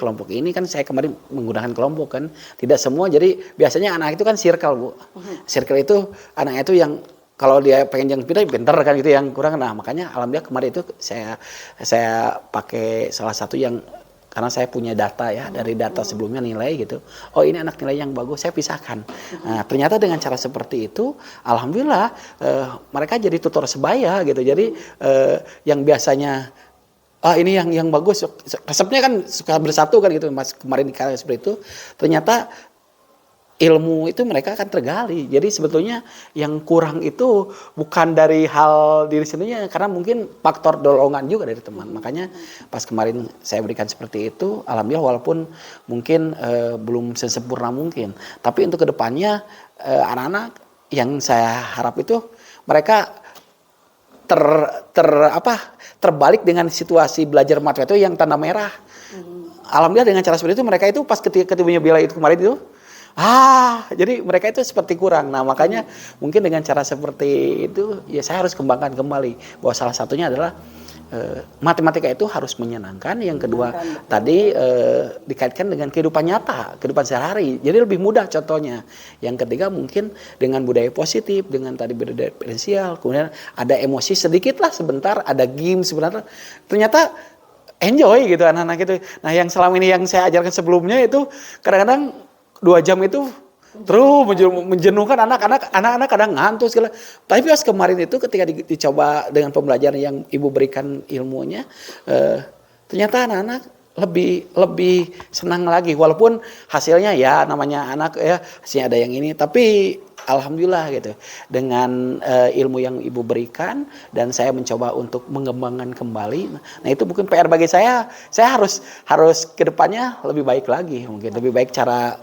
kan saya kemarin menggunakan kelompok kan tidak semua. Jadi biasanya anak itu kan circle Bu. Circle itu anak itu yang kalau dia pengen yang pinter kan gitu, yang kurang. Nah makanya alhamdulillah kemarin itu saya pakai salah satu yang karena saya punya data ya dari data sebelumnya nilai gitu. Oh ini anak nilai yang bagus, saya pisahkan. Nah, ternyata dengan cara seperti itu, alhamdulillah mereka jadi tutor sebaya gitu. Jadi yang biasanya ini yang bagus, resepnya kan suka bersatu kan gitu. Mas kemarin dikatakan seperti itu, ternyata ilmu itu mereka akan tergali. Jadi sebetulnya yang kurang itu bukan dari hal diri sendirinya, karena mungkin faktor dorongan juga dari teman. Makanya pas kemarin saya berikan seperti itu, alhamdulillah walaupun mungkin belum sesempurna mungkin, tapi untuk kedepannya anak-anak yang saya harap itu mereka terbalik dengan situasi belajar matematika yang tanda merah. Alhamdulillah dengan cara seperti itu mereka itu pas ketika bela itu kemarin itu jadi mereka itu seperti kurang. Nah makanya mungkin dengan cara seperti itu ya saya harus kembangkan kembali bahwa salah satunya adalah matematika itu harus menyenangkan. Yang kedua tadi dikaitkan dengan kehidupan nyata, kehidupan sehari-hari. Jadi lebih mudah contohnya. Yang ketiga mungkin dengan budaya positif, dengan tadi budaya diferensial, kemudian ada emosi sedikit lah sebentar, ada game sebentar. Ternyata enjoy gitu anak-anak itu. Nah yang selama ini yang saya ajarkan sebelumnya itu kadang-kadang 2 jam itu terus menjenuhkan anak-anak kadang ngantuk segala. Tapi pas kemarin itu ketika dicoba dengan pembelajaran yang ibu berikan ilmunya, ternyata anak-anak lebih senang lagi. Walaupun hasilnya ya namanya anak ya hasilnya ada yang ini, tapi alhamdulillah gitu dengan ilmu yang ibu berikan dan saya mencoba untuk mengembangkan kembali. Nah itu mungkin PR bagi saya harus kedepannya lebih baik lagi, mungkin lebih baik cara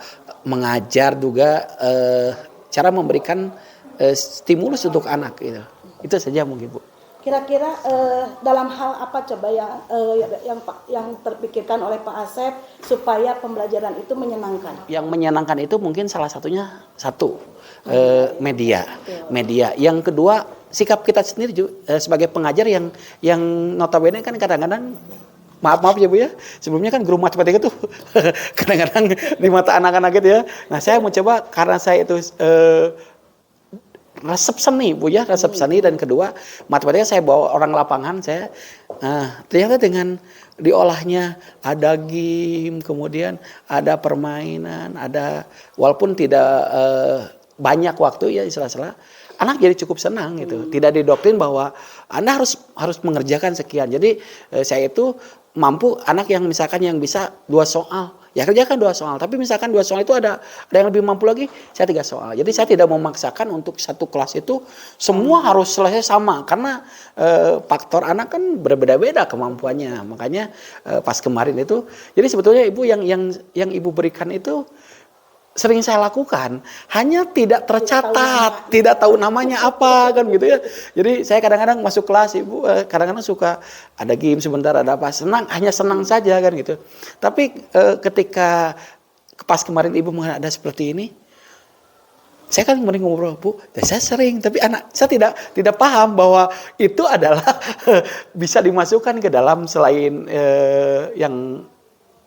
mengajar juga cara memberikan stimulus untuk anak gitu. Itu saja mungkin Bu.
Kira-kira dalam hal apa coba yang terpikirkan oleh Pak Asep supaya pembelajaran itu menyenangkan? Yang
menyenangkan itu mungkin salah satunya media. Yang kedua sikap kita sendiri juga, sebagai pengajar yang notabene kan kadang-kadang maaf ya Bu ya, sebelumnya kan guru matematika tuh kadang-kadang di mata anak-anak gitu ya. Nah saya mau coba karena saya itu resep seni Bu ya, resep seni, dan kedua matematika saya bawa orang lapangan saya. Ternyata dengan diolahnya ada game, kemudian ada permainan, ada walaupun tidak banyak waktu ya istilah-istilah, anak jadi cukup senang gitu. Tidak didoktrin bahwa Anda harus mengerjakan sekian. Jadi saya itu mampu anak yang misalkan yang bisa 2 soal, ya kerjakan 2 soal. Tapi misalkan 2 soal itu ada yang lebih mampu lagi, saya 3 soal. Jadi saya tidak memaksakan untuk satu kelas itu semua harus selesai sama, karena faktor anak kan berbeda-beda kemampuannya. Makanya pas kemarin itu, jadi sebetulnya ibu yang ibu berikan itu sering saya lakukan, hanya tidak tercatat, tidak tahu namanya apa kan gitu ya. Jadi saya kadang-kadang masuk kelas ibu, kadang-kadang suka ada game sebentar, ada apa, hanya senang saja kan gitu. Tapi ketika pas kemarin ibu ada seperti ini, saya kan kemarin ngobrol Bu, saya sering, tapi anak saya tidak paham bahwa itu adalah bisa dimasukkan ke dalam selain yang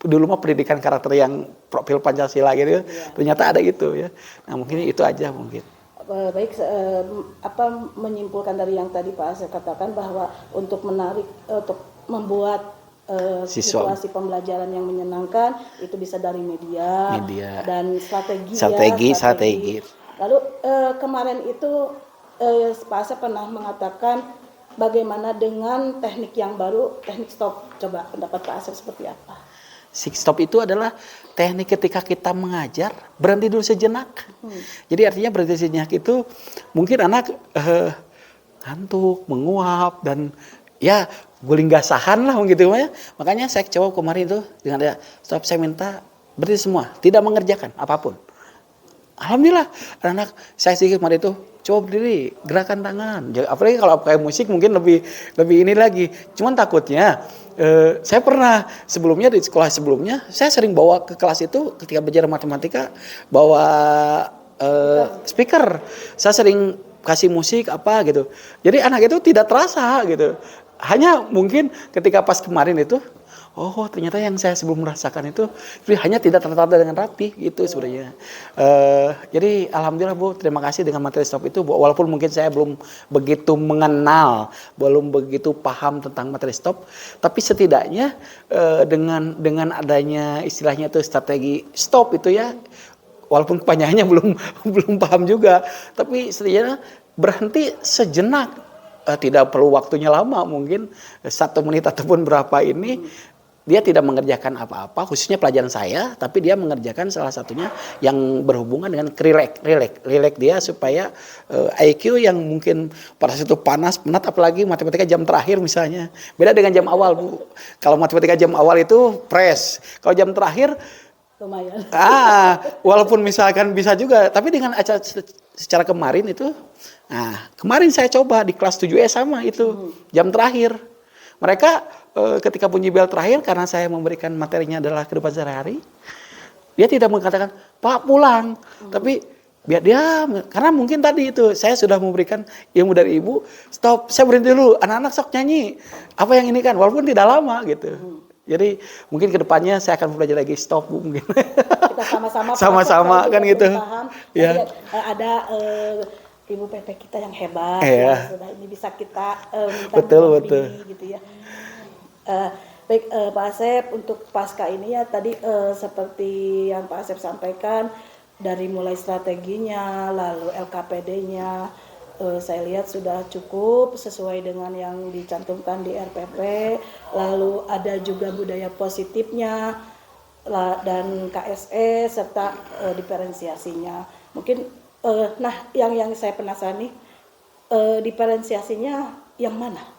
dulu mah pendidikan karakter yang profil Pancasila gitu, ternyata ada gitu ya. Nah mungkin itu aja mungkin.
Baik, menyimpulkan dari yang tadi Pak Asep katakan bahwa untuk membuat situasi pembelajaran yang menyenangkan itu bisa dari media. Dan strategi. Lalu kemarin itu Pak Asep pernah mengatakan bagaimana dengan teknik yang baru, teknik stop. Coba pendapat Pak Asep seperti apa?
Stop itu adalah teknik ketika kita mengajar berhenti dulu sejenak. Jadi artinya berhenti sejenak itu mungkin anak ngantuk, menguap dan ya guling gasahan lah gitu ya. Makanya saya coba kemarin itu dengan ada stop, saya minta berhenti semua, tidak mengerjakan apapun. Alhamdulillah anak-anak saya sedikit kemarin itu coba berdiri, gerakan tangan. Apalagi kalau pakai musik mungkin lebih ini lagi. Cuman takutnya saya pernah sebelumnya di sekolah sebelumnya saya sering bawa ke kelas itu ketika belajar matematika bawa speaker. Saya sering kasih musik apa gitu. Jadi anak itu tidak terasa gitu. Hanya mungkin ketika pas kemarin itu, oh ternyata yang saya sebelum merasakan itu hanya tidak tertata dengan rapi gitu sebenarnya. Jadi alhamdulillah Bu, terima kasih dengan materi stop itu. Walaupun mungkin saya belum begitu mengenal, belum begitu paham tentang materi stop, tapi setidaknya dengan adanya istilahnya itu strategi stop itu ya, walaupun kepanjangannya belum paham juga, tapi setidaknya berhenti sejenak. Tidak perlu waktunya lama, mungkin 1 menit ataupun berapa ini dia tidak mengerjakan apa-apa, khususnya pelajaran saya, tapi dia mengerjakan salah satunya yang berhubungan dengan relax dia supaya IQ yang mungkin pada saat itu panas, penat, apalagi matematika jam terakhir misalnya. Beda dengan jam awal Bu. Kalau matematika jam awal itu fresh, kalau jam terakhir
lumayan.
Walaupun misalkan bisa juga, tapi dengan acara secara kemarin itu, kemarin saya coba di kelas 7E sama itu jam terakhir. Mereka ketika bunyi bel terakhir karena saya memberikan materinya adalah kehidupan sehari-hari, dia tidak mengatakan Pak pulang, tapi biar dia karena mungkin tadi itu saya sudah memberikan ilmu dari ibu, stop, saya berhenti dulu, anak-anak sok nyanyi, apa yang ini kan, walaupun tidak lama gitu. Jadi mungkin kedepannya saya akan belajar lagi stop Bu mungkin.
Kita
sama-sama kan gitu.
Ya. Ada ibu PP kita yang hebat, sudah ini bisa kita minta
betul.
Gitu ya. Baik Pak Asep, untuk pasca ini ya tadi seperti yang Pak Asep sampaikan dari mulai strateginya, lalu LKPD-nya, saya lihat sudah cukup sesuai dengan yang dicantumkan di RPP, lalu ada juga budaya positifnya dan KSE serta diferensiasinya. Mungkin yang saya penasaran nih, diferensiasinya yang mana?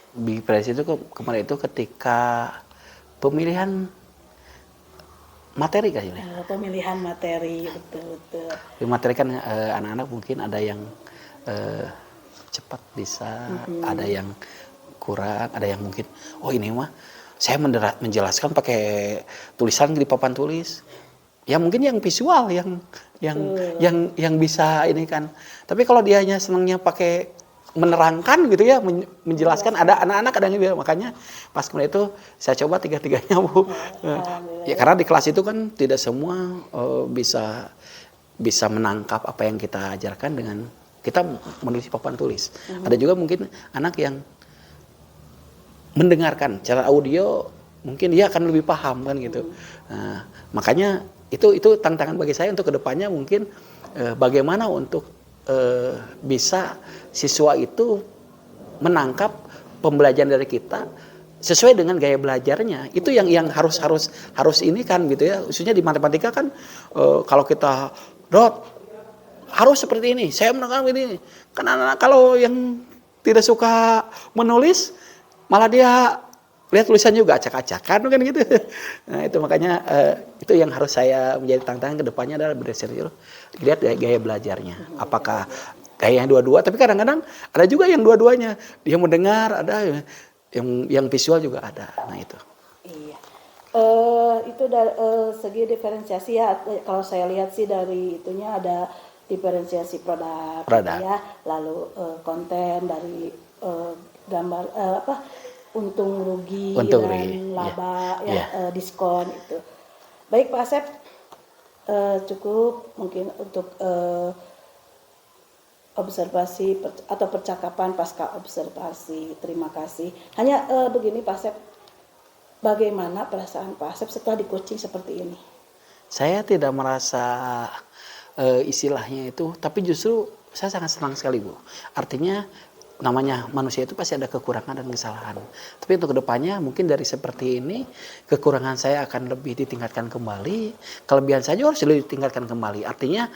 Diferensiasi itu kemarin itu ketika pemilihan materi kayaknya.
Pemilihan materi, betul.
Materi kan anak-anak mungkin ada yang cepat bisa, ada yang kurang, ada yang mungkin ini mah saya menjelaskan pakai tulisan di papan tulis. Ya mungkin yang visual yang bisa ini kan. Tapi kalau dia hanya senangnya pakai menerangkan gitu ya, menjelaskan, ada anak-anak ada yang bilang, makanya pas kemarin itu saya coba tiga-tiganya Bu. Ya karena di kelas itu kan tidak semua bisa menangkap apa yang kita ajarkan dengan kita menulis papan tulis. Ada juga mungkin anak yang mendengarkan secara audio, mungkin dia akan lebih paham kan gitu. Nah, makanya itu tantangan bagi saya untuk kedepannya mungkin bagaimana untuk bisa siswa itu menangkap pembelajaran dari kita sesuai dengan gaya belajarnya. Itu yang harus ini kan gitu ya. Khususnya di matematika kan kalau kita harus seperti ini, saya menangkap ini. Kan anak-anak kalau yang tidak suka menulis malah dia lihat tulisan juga acak-acakan kan gitu. Nah itu makanya itu yang harus saya menjadi tantangan kedepannya adalah berdasarkan lihat gaya belajarnya. Apakah gaya yang dua-dua, tapi kadang-kadang ada juga yang dua-duanya. Dia mendengar, ada yang visual juga ada. Nah itu.
Iya. Itu dari segi diferensiasi ya, kalau saya lihat sih dari itunya ada diferensiasi produk.
Produk.
Ya, lalu konten dari gambar untung rugi
Untung
dan
rugi,
laba
ya.
diskon itu. Baik Pak Asep, cukup mungkin untuk observasi atau percakapan pasca observasi. Terima kasih. Hanya begini Pak Asep, bagaimana perasaan Pak Asep setelah di coaching seperti ini?
Saya tidak merasa istilahnya itu, tapi justru saya sangat senang sekali Bu. Artinya namanya manusia itu pasti ada kekurangan dan kesalahan. Tapi untuk kedepannya mungkin dari seperti ini kekurangan saya akan lebih ditingkatkan kembali, kelebihan saya juga harus lebih ditingkatkan kembali. Artinya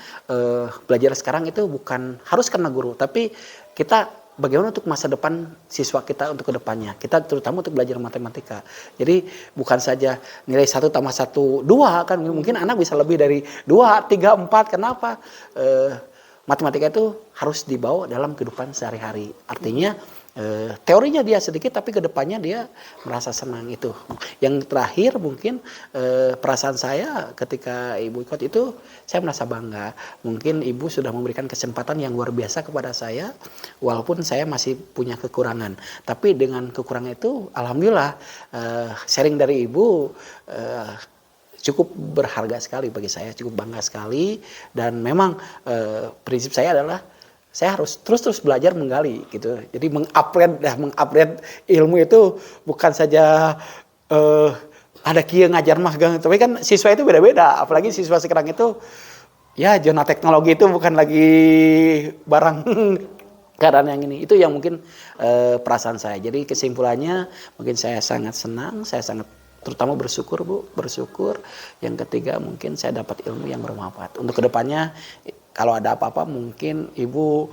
belajar sekarang itu bukan harus karena guru, tapi kita bagaimana untuk masa depan siswa kita untuk kedepannya. Kita terutama untuk belajar matematika. Jadi bukan saja nilai 1 tambah 1 2 kan, mungkin anak bisa lebih dari 2, 3, 4. Kenapa? Matematika itu harus dibawa dalam kehidupan sehari-hari. Artinya teorinya dia sedikit tapi kedepannya dia merasa senang itu. Yang terakhir mungkin perasaan saya ketika ibu ikut itu saya merasa bangga. Mungkin ibu sudah memberikan kesempatan yang luar biasa kepada saya walaupun saya masih punya kekurangan. Tapi dengan kekurangan itu alhamdulillah sharing dari ibu cukup berharga sekali bagi saya, cukup bangga sekali. Dan memang prinsip saya adalah saya harus terus belajar menggali gitu. Jadi mengupgrade ilmu itu bukan saja ada kia ngajar magang, tapi kan siswa itu beda-beda. Apalagi siswa sekarang itu ya zona teknologi itu bukan lagi barang keadaan yang ini. Itu yang mungkin perasaan saya. Jadi kesimpulannya mungkin saya sangat senang, saya sangat terutama bersyukur Bu, bersyukur. Yang ketiga mungkin saya dapat ilmu yang bermanfaat. Untuk kedepannya kalau ada apa-apa mungkin Ibu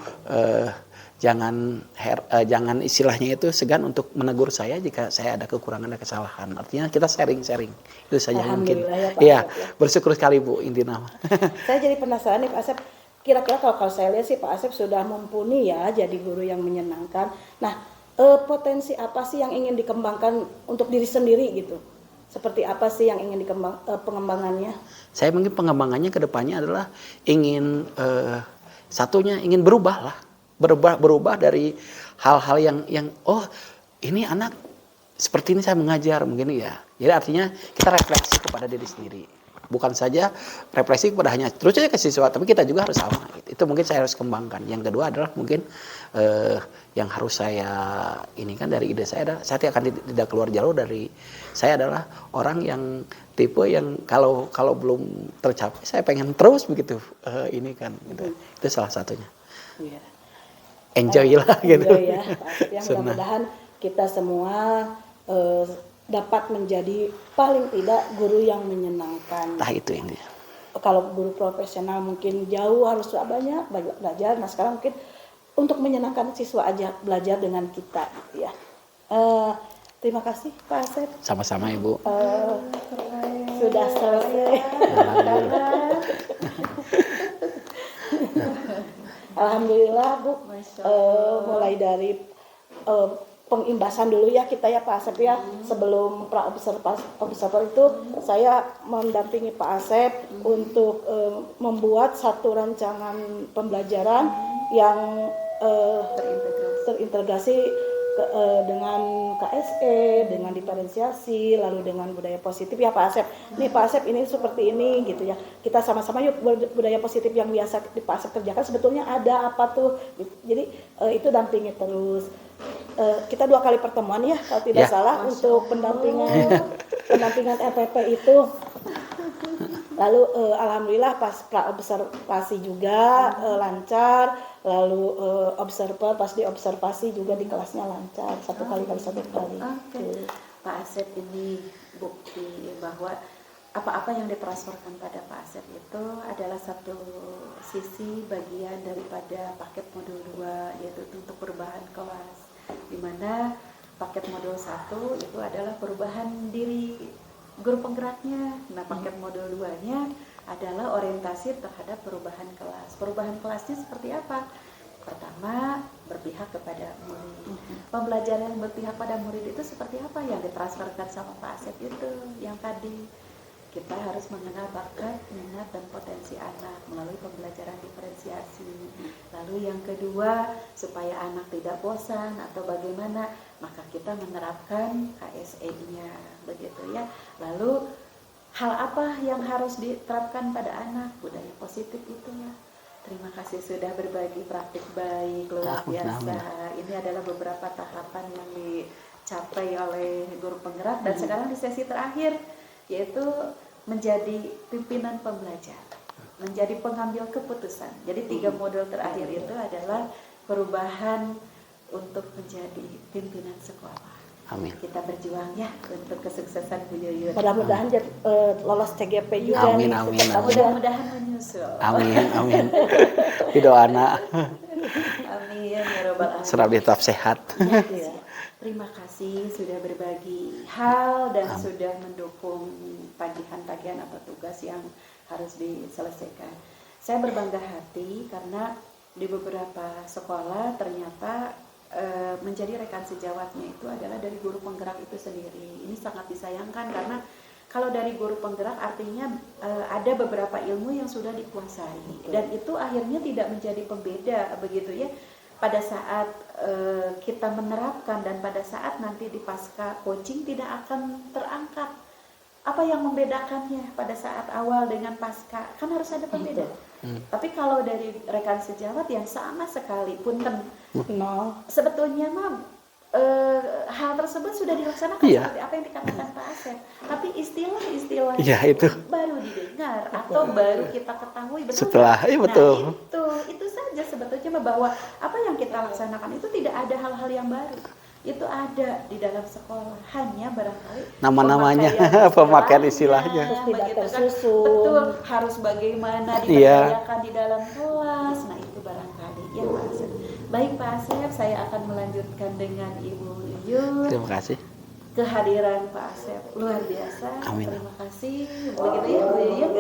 jangan istilahnya itu segan untuk menegur saya jika saya ada kekurangan dan kesalahan. Artinya kita sharing itu saja mungkin.
Ya, Pak
Iya,
Asep, ya.
bersyukur sekali Bu intinya.
Saya jadi penasaran nih Pak Asep, kira-kira kalau saya lihat sih Pak Asep sudah mumpuni ya jadi guru yang menyenangkan. Nah, potensi apa sih yang ingin dikembangkan untuk diri sendiri gitu? Seperti apa sih yang ingin pengembangannya? Saya
mungkin pengembangannya ke depannya adalah ingin satunya ingin berubah dari hal-hal yang oh ini anak seperti ini saya mengajar mungkin ya. Jadi artinya kita refleksi kepada diri sendiri. Bukan saja refleksi kepada hanya terus saja ke siswa, tapi kita juga harus sama. Itu mungkin saya harus kembangkan. Yang kedua adalah mungkin yang harus saya ini kan dari ide saya adalah saya tidak keluar jalur dari saya adalah orang yang tipe yang kalau belum tercapai saya pengen terus begitu ini kan gitu. Itu salah satunya.
Iya.
Enjoy lah gitu.
Enjoy ya. Yang mudah-mudahan kita semua dapat menjadi paling tidak guru yang menyenangkan.
Nah itu ini.
Kalau guru profesional mungkin jauh harus banyak belajar. Nah sekarang mungkin untuk menyenangkan siswa aja belajar dengan kita gitu ya. Terima kasih Pak Asep.
Sama-sama Ibu.
Sudah selesai. Alhamdulillah Bu. Mulai dari pengimbasan dulu ya kita ya Pak Asep ya. Sebelum pra-observer itu saya mendampingi Pak Asep untuk membuat satu rancangan pembelajaran yang terintegrasi dengan KSE, dengan diferensiasi, lalu dengan budaya positif ya Pak Asep. Nih Pak Asep ini seperti ini gitu ya. Kita sama-sama yuk budaya positif yang biasa di Pak Asep kerjakan sebetulnya ada apa tuh. Jadi itu dampingi terus. Kita 2 kali pertemuan ya kalau tidak salah untuk pendampingan RPP itu. Lalu alhamdulillah pas pra-observasi juga lancar, lalu observer pas diobservasi juga di kelasnya lancar, 1 kali.
Okay. Pak Asep ini bukti bahwa apa-apa yang ditransferkan pada Pak Asep itu adalah satu sisi bagian daripada paket modul 2 yaitu untuk perubahan kelas, di mana paket modul 1 itu adalah perubahan diri guru penggeraknya. Nah, paket modul 2-nya adalah orientasi terhadap perubahan kelas. Perubahan kelasnya seperti apa? Pertama, berpihak kepada murid. Pembelajaran yang berpihak pada murid itu seperti apa yang ditransferkan sama Pak Asep itu yang tadi. Kita harus mengenal bakat, minat, dan potensi anak melalui pembelajaran diferensiasi. Lalu yang kedua, supaya anak tidak bosan atau bagaimana, maka kita menerapkan KSE-nya, begitu ya. Lalu hal apa yang harus diterapkan pada anak? Budaya positif itu ya. Terima kasih sudah berbagi praktik baik, luar biasa. Ini adalah beberapa tahapan yang dicapai oleh guru penggerak dan sekarang di sesi terakhir, yaitu menjadi pimpinan pembelajar, menjadi pengambil keputusan. Jadi 3 modul terakhir itu adalah perubahan untuk menjadi pimpinan sekolah.
Amin.
Kita berjuang ya untuk kesuksesan Bu Yuyun.
Mudah-mudahan lolos CGP juga.
Amin,
nih.
amin, amin.
Mudah-mudahan menyusul.
Amin. Doana
Amin ya robbal alamin.
serap tetap sehat.
Ya. Terima kasih sudah berbagi hal dan sudah mendukung tagihan-tagihan atau tugas yang harus diselesaikan. Saya berbangga hati karena di beberapa sekolah ternyata menjadi rekan sejawatnya itu adalah dari guru penggerak itu sendiri. Ini sangat disayangkan karena kalau dari guru penggerak artinya ada beberapa ilmu yang sudah dikuasai dan itu akhirnya tidak menjadi pembeda begitu ya. Pada saat kita menerapkan dan pada saat nanti di pasca coaching tidak akan terangkat. Apa yang membedakannya pada saat awal dengan pasca? Kan harus ada pembeda. Tapi kalau dari rekan sejawat yang sama sekali punten, sebetulnya mah hal tersebut sudah dilaksanakan seperti apa yang dikatakan Pak Asep. Tapi istilah-istilah
itu
baru didengar atau baru kita ketahui betul.
Setelah, betul.
Nah, itu saja sebetulnya bahwa apa yang kita laksanakan itu tidak ada hal-hal yang baru. Itu ada di dalam sekolah, hanya barangkali
nama-namanya, pemakaian istilahnya.
Terus tidak
begitu kan.
tersusun.
Betul, harus bagaimana diperdayakan di dalam kelas. Nah itu barangkali ya Pak Asep. Baik Pak Asep, saya akan melanjutkan dengan Ibu Yuyun.
Terima kasih.
Kehadiran Pak Asep luar biasa.
Amin.
Terima kasih. Begitu ya Bu Yuyun.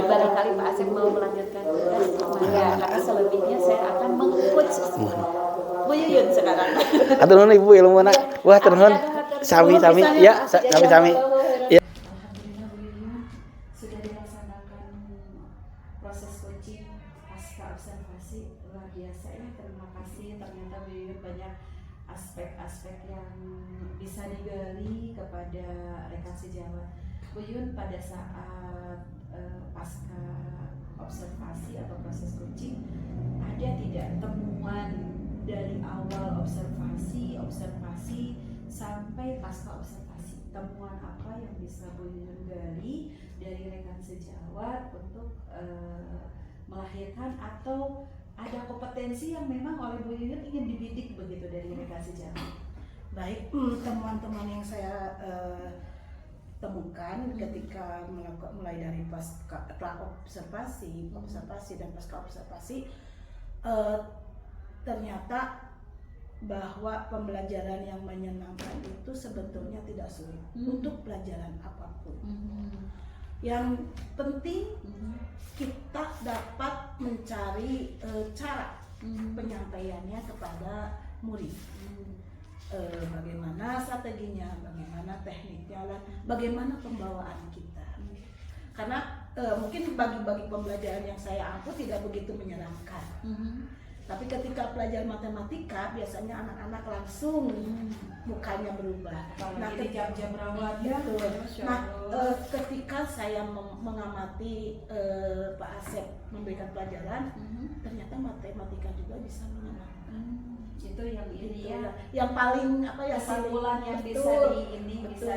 Barangkali Pak Asep mau melanjutkan tugas, karena selebihnya saya akan meng-coach Bu Yuyun sekarang.
Atur nuhun Ibu ilmu nak. Wah, atur nuhun. Sami. Ya, sami. Ya.
Alhamdulillah Bu Yuyun sudah dilaksanakan proses coaching pasca observasi luar biasa ya. Terima kasih. Ternyata Bu Yuyun banyak aspek-aspek yang bisa digali kepada rekan sejawat. Bu Yuyun pada saat pasca observasi atau proses coaching ada tidak temuan dari awal observasi sampai pasca observasi, temuan apa yang bisa Bu Yuyun gali dari rekan sejawat untuk melahirkan atau ada kompetensi yang memang oleh Bu Yuyun ingin dibidik begitu dari rekan sejawat?
Baik, teman-teman yang saya temukan ketika mulai dari pra observasi dan pasca observasi, ternyata bahwa pembelajaran yang menyenangkan itu sebetulnya tidak sulit untuk pelajaran apapun. Yang penting kita dapat mencari cara penyampaiannya kepada murid. Bagaimana strateginya, bagaimana tekniknya, dan bagaimana pembawaan kita. Karena mungkin bagi pembelajaran yang saya ampuh tidak begitu menyenangkan. Tapi ketika belajar matematika biasanya anak-anak langsung mukanya berubah. Nah,
di jam-jam rawat
ketika saya mengamati Pak Asep memberikan pelajaran, ternyata matematika juga bisa menyenangkan.
Itu yang ini ya.
Yang paling
Kesimpulan yang
betul,
bisa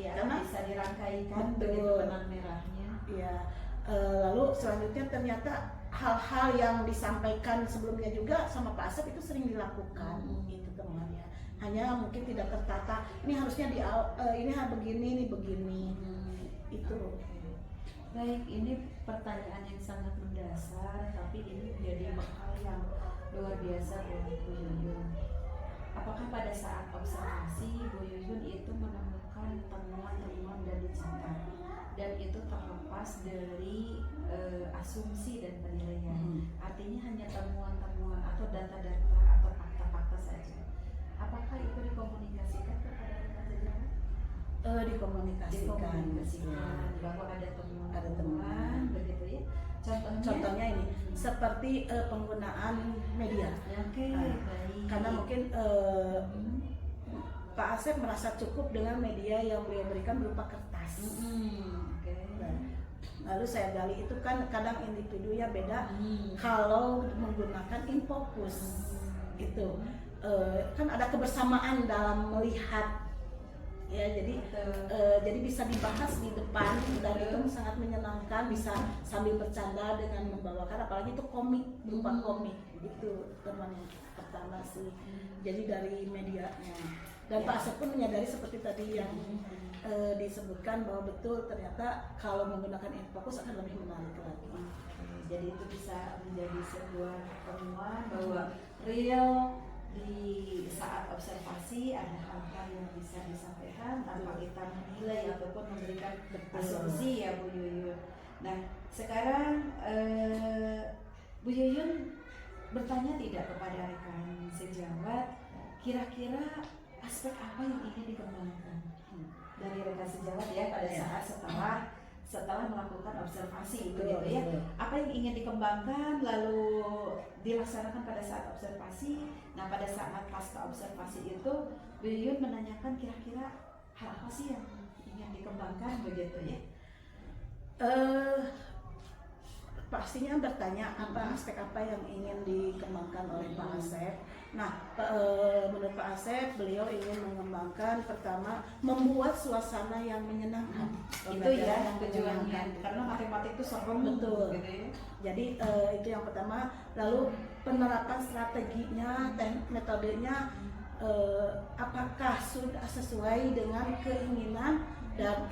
Karena
bisa dirangkaikan
betul.
begitu benang merahnya.
Iya. Lalu selanjutnya ternyata hal-hal yang disampaikan sebelumnya juga sama Pak Asep itu sering dilakukan gitu temannya. Hanya mungkin tidak tertata. Ini harusnya ini begini, ini begini. Itu.
Baik, ini pertanyaan yang sangat mendasar, tapi ini menjadi bekal yang luar biasa buat Bu Yuyun. Apakah pada saat observasi Bu Yuyun itu menemukan temuan-temuan dan dicatat, dan itu terlepas dari asumsi dan penilaian? Artinya hanya temuan-temuan atau data-data atau fakta-fakta
dikomunikasikan.
bahwa ada temuan
Ada temuan.
begitu ya.
Contohnya ini seperti penggunaan media.
Oke,
Nah,
baik.
Karena mungkin Pak Asep merasa cukup dengan media yang beliau berikan berupa kertas.
Oke.
Nah, lalu saya gali itu kan kadang individunya beda. Kalau menggunakan infocus itu kan ada kebersamaan dalam melihat, ya, jadi bisa dibahas di depan dan itu sangat menyenangkan, bisa sambil bercanda dengan membawakan, apalagi itu komik, berupa komik itu teman yang pertama sih. Jadi dari medianya, dan Pak Asep pun menyadari seperti tadi yang disebutkan bahwa betul ternyata kalau menggunakan infocus akan lebih menarik lagi.
Jadi itu bisa menjadi sebuah temuan bahwa real di saat observasi ada hal-hal yang bisa disampaikan tanpa kita menilai ataupun memberikan asumsi ya Bu Yuyun. Nah sekarang Bu Yuyun bertanya tidak kepada rekan sejawat, kira-kira aspek apa yang ingin dikembangkan dari rekan sejawat ya pada saat setelah melakukan observasi itu gitu ya. Apa yang ingin dikembangkan lalu dilaksanakan pada saat observasi. Nah pada saat pasca observasi itu Bu Yuyun menanyakan kira-kira hal apa sih yang ingin dikembangkan begitu ya.
Pastinya bertanya aspek apa yang ingin dikembangkan oleh Pak Asep. Nah, menurut Pak Asep, beliau ingin mengembangkan pertama membuat suasana yang menyenangkan.
Itu ya tujuannya. Karena matematik itu serem.
Betul.
Gitu ya.
Jadi itu yang pertama. Lalu penerapan strateginya dan metodenya apakah sudah sesuai dengan keinginan dan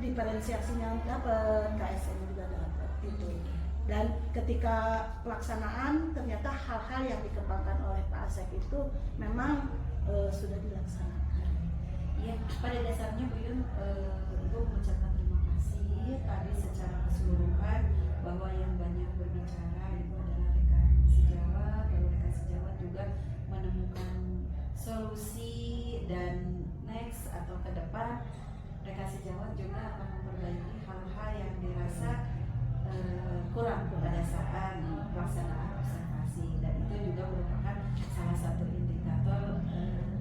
diferensiasinya dapat, KSM juga dapat itu. Dan ketika pelaksanaan ternyata hal-hal yang dikembangkan oleh Pak Asep itu memang sudah dilaksanakan.
Ya, pada dasarnya Bu Yun Ibu mengucapkan terima kasih tadi secara keseluruhan bahwa yang banyak berbicara itu adalah rekan sejawat, lalu rekan sejawat juga menemukan solusi dan next atau ke depan rekan sejawat juga akan memperbaiki hal-hal yang dirasa kurang pada saat pelaksanaan observasi, dan itu juga merupakan salah satu indikator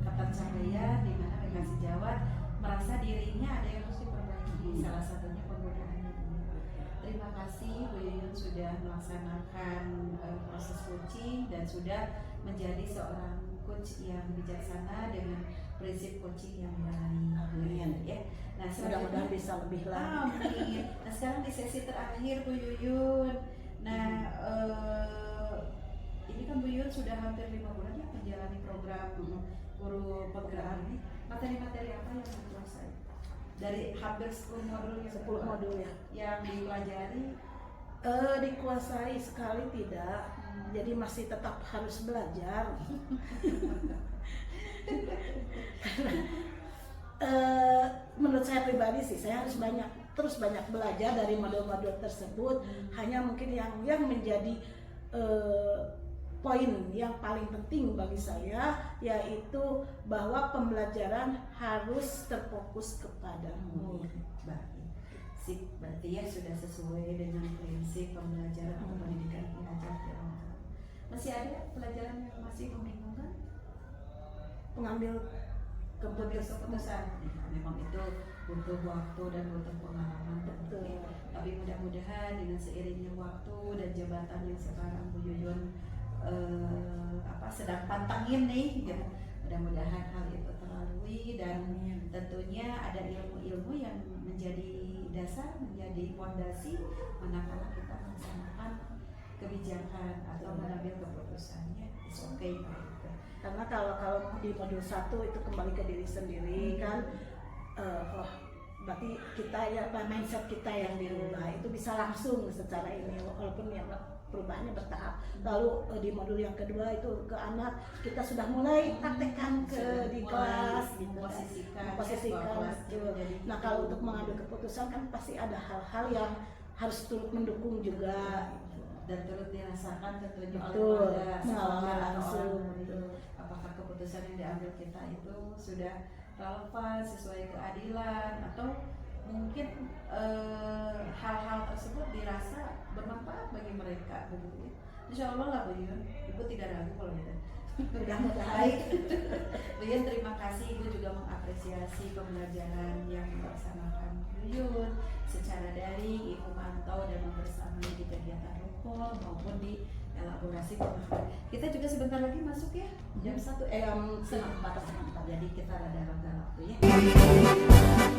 ketercapaian di mana rekan sejawat merasa dirinya ada yang harus diperbaiki, salah satunya penggunaan media. Terima kasih Bu Yuyun sudah melaksanakan proses coaching dan sudah menjadi seorang coach yang bijaksana dengan prinsip coaching yang baik ya. Nah,
Mudah-mudahan bisa lebih lagi.
amin. Nah sekarang di sesi terakhir Bu Yuyun. Nah ini kan Bu Yuyun sudah hampir 5 bulan ya menjalani program guru penggerak ini. Materi-materi apa yang dikuasai? Dari hampir 10 modul yang
10 modul ya.
yang dipelajari.
Dikuasai sekali tidak, jadi masih tetap harus belajar. Menurut saya pribadi sih, saya harus terus banyak belajar dari modul-modul tersebut. Hanya mungkin yang menjadi poin yang paling penting bagi saya yaitu bahwa pembelajaran harus terfokus kepada murid.
Baik. Sip, berarti ya sudah sesuai dengan prinsip pembelajaran atau pendidikan belajar di orang. Masih ada pelajaran yang masih membingungkan?
Pengambil
Keputusan. Memang itu butuh waktu dan butuh pengalaman.
Betul.
Tapi mudah-mudahan dengan seiringnya waktu dan jabatan yang sekarang Bu Yuyun sedang pantangin nih, gitu. Mudah-mudahan hal itu terlalui dan tentunya ada ilmu-ilmu yang menjadi dasar, menjadi fondasi manakala kita melaksanakan kebijakan atau mengambil keputusannya. It's okay gitu.
Karena kalau di modul 1 itu kembali ke diri sendiri kan, berarti kita ya mindset kita yang dirubah itu bisa langsung secara ini walaupun yang perubahannya bertahap. Lalu di modul yang kedua itu ke anak kita sudah mulai praktekkan di kelas gitu, memposisikan gitu. Nah kalau untuk mengambil keputusan kan pasti ada hal-hal yang harus turut mendukung juga
dan turut dirasakan tentunya
betul,
oleh
mengalami langsung.
apakah keputusan yang diambil kita itu sudah relevan, sesuai keadilan, atau mungkin hal-hal tersebut dirasa bermanfaat bagi mereka, Bu Yun. Insya Allah lah Bu Yun, Ibu tidak ragu kalau itu. Udah baik. Bu Yun, terima kasih. Ibu juga mengapresiasi pembelajaran yang dilaksanakan Bu Yun secara daring. Ibu mantau dan membersamai di kegiatan rukun maupun di elaborasi pemahaman. Kita juga sebentar lagi masuk ya, jam 1 batas sebentar. Jadi kita rada waktu ya.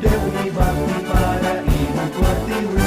Demi bakti para ibu pertiwi.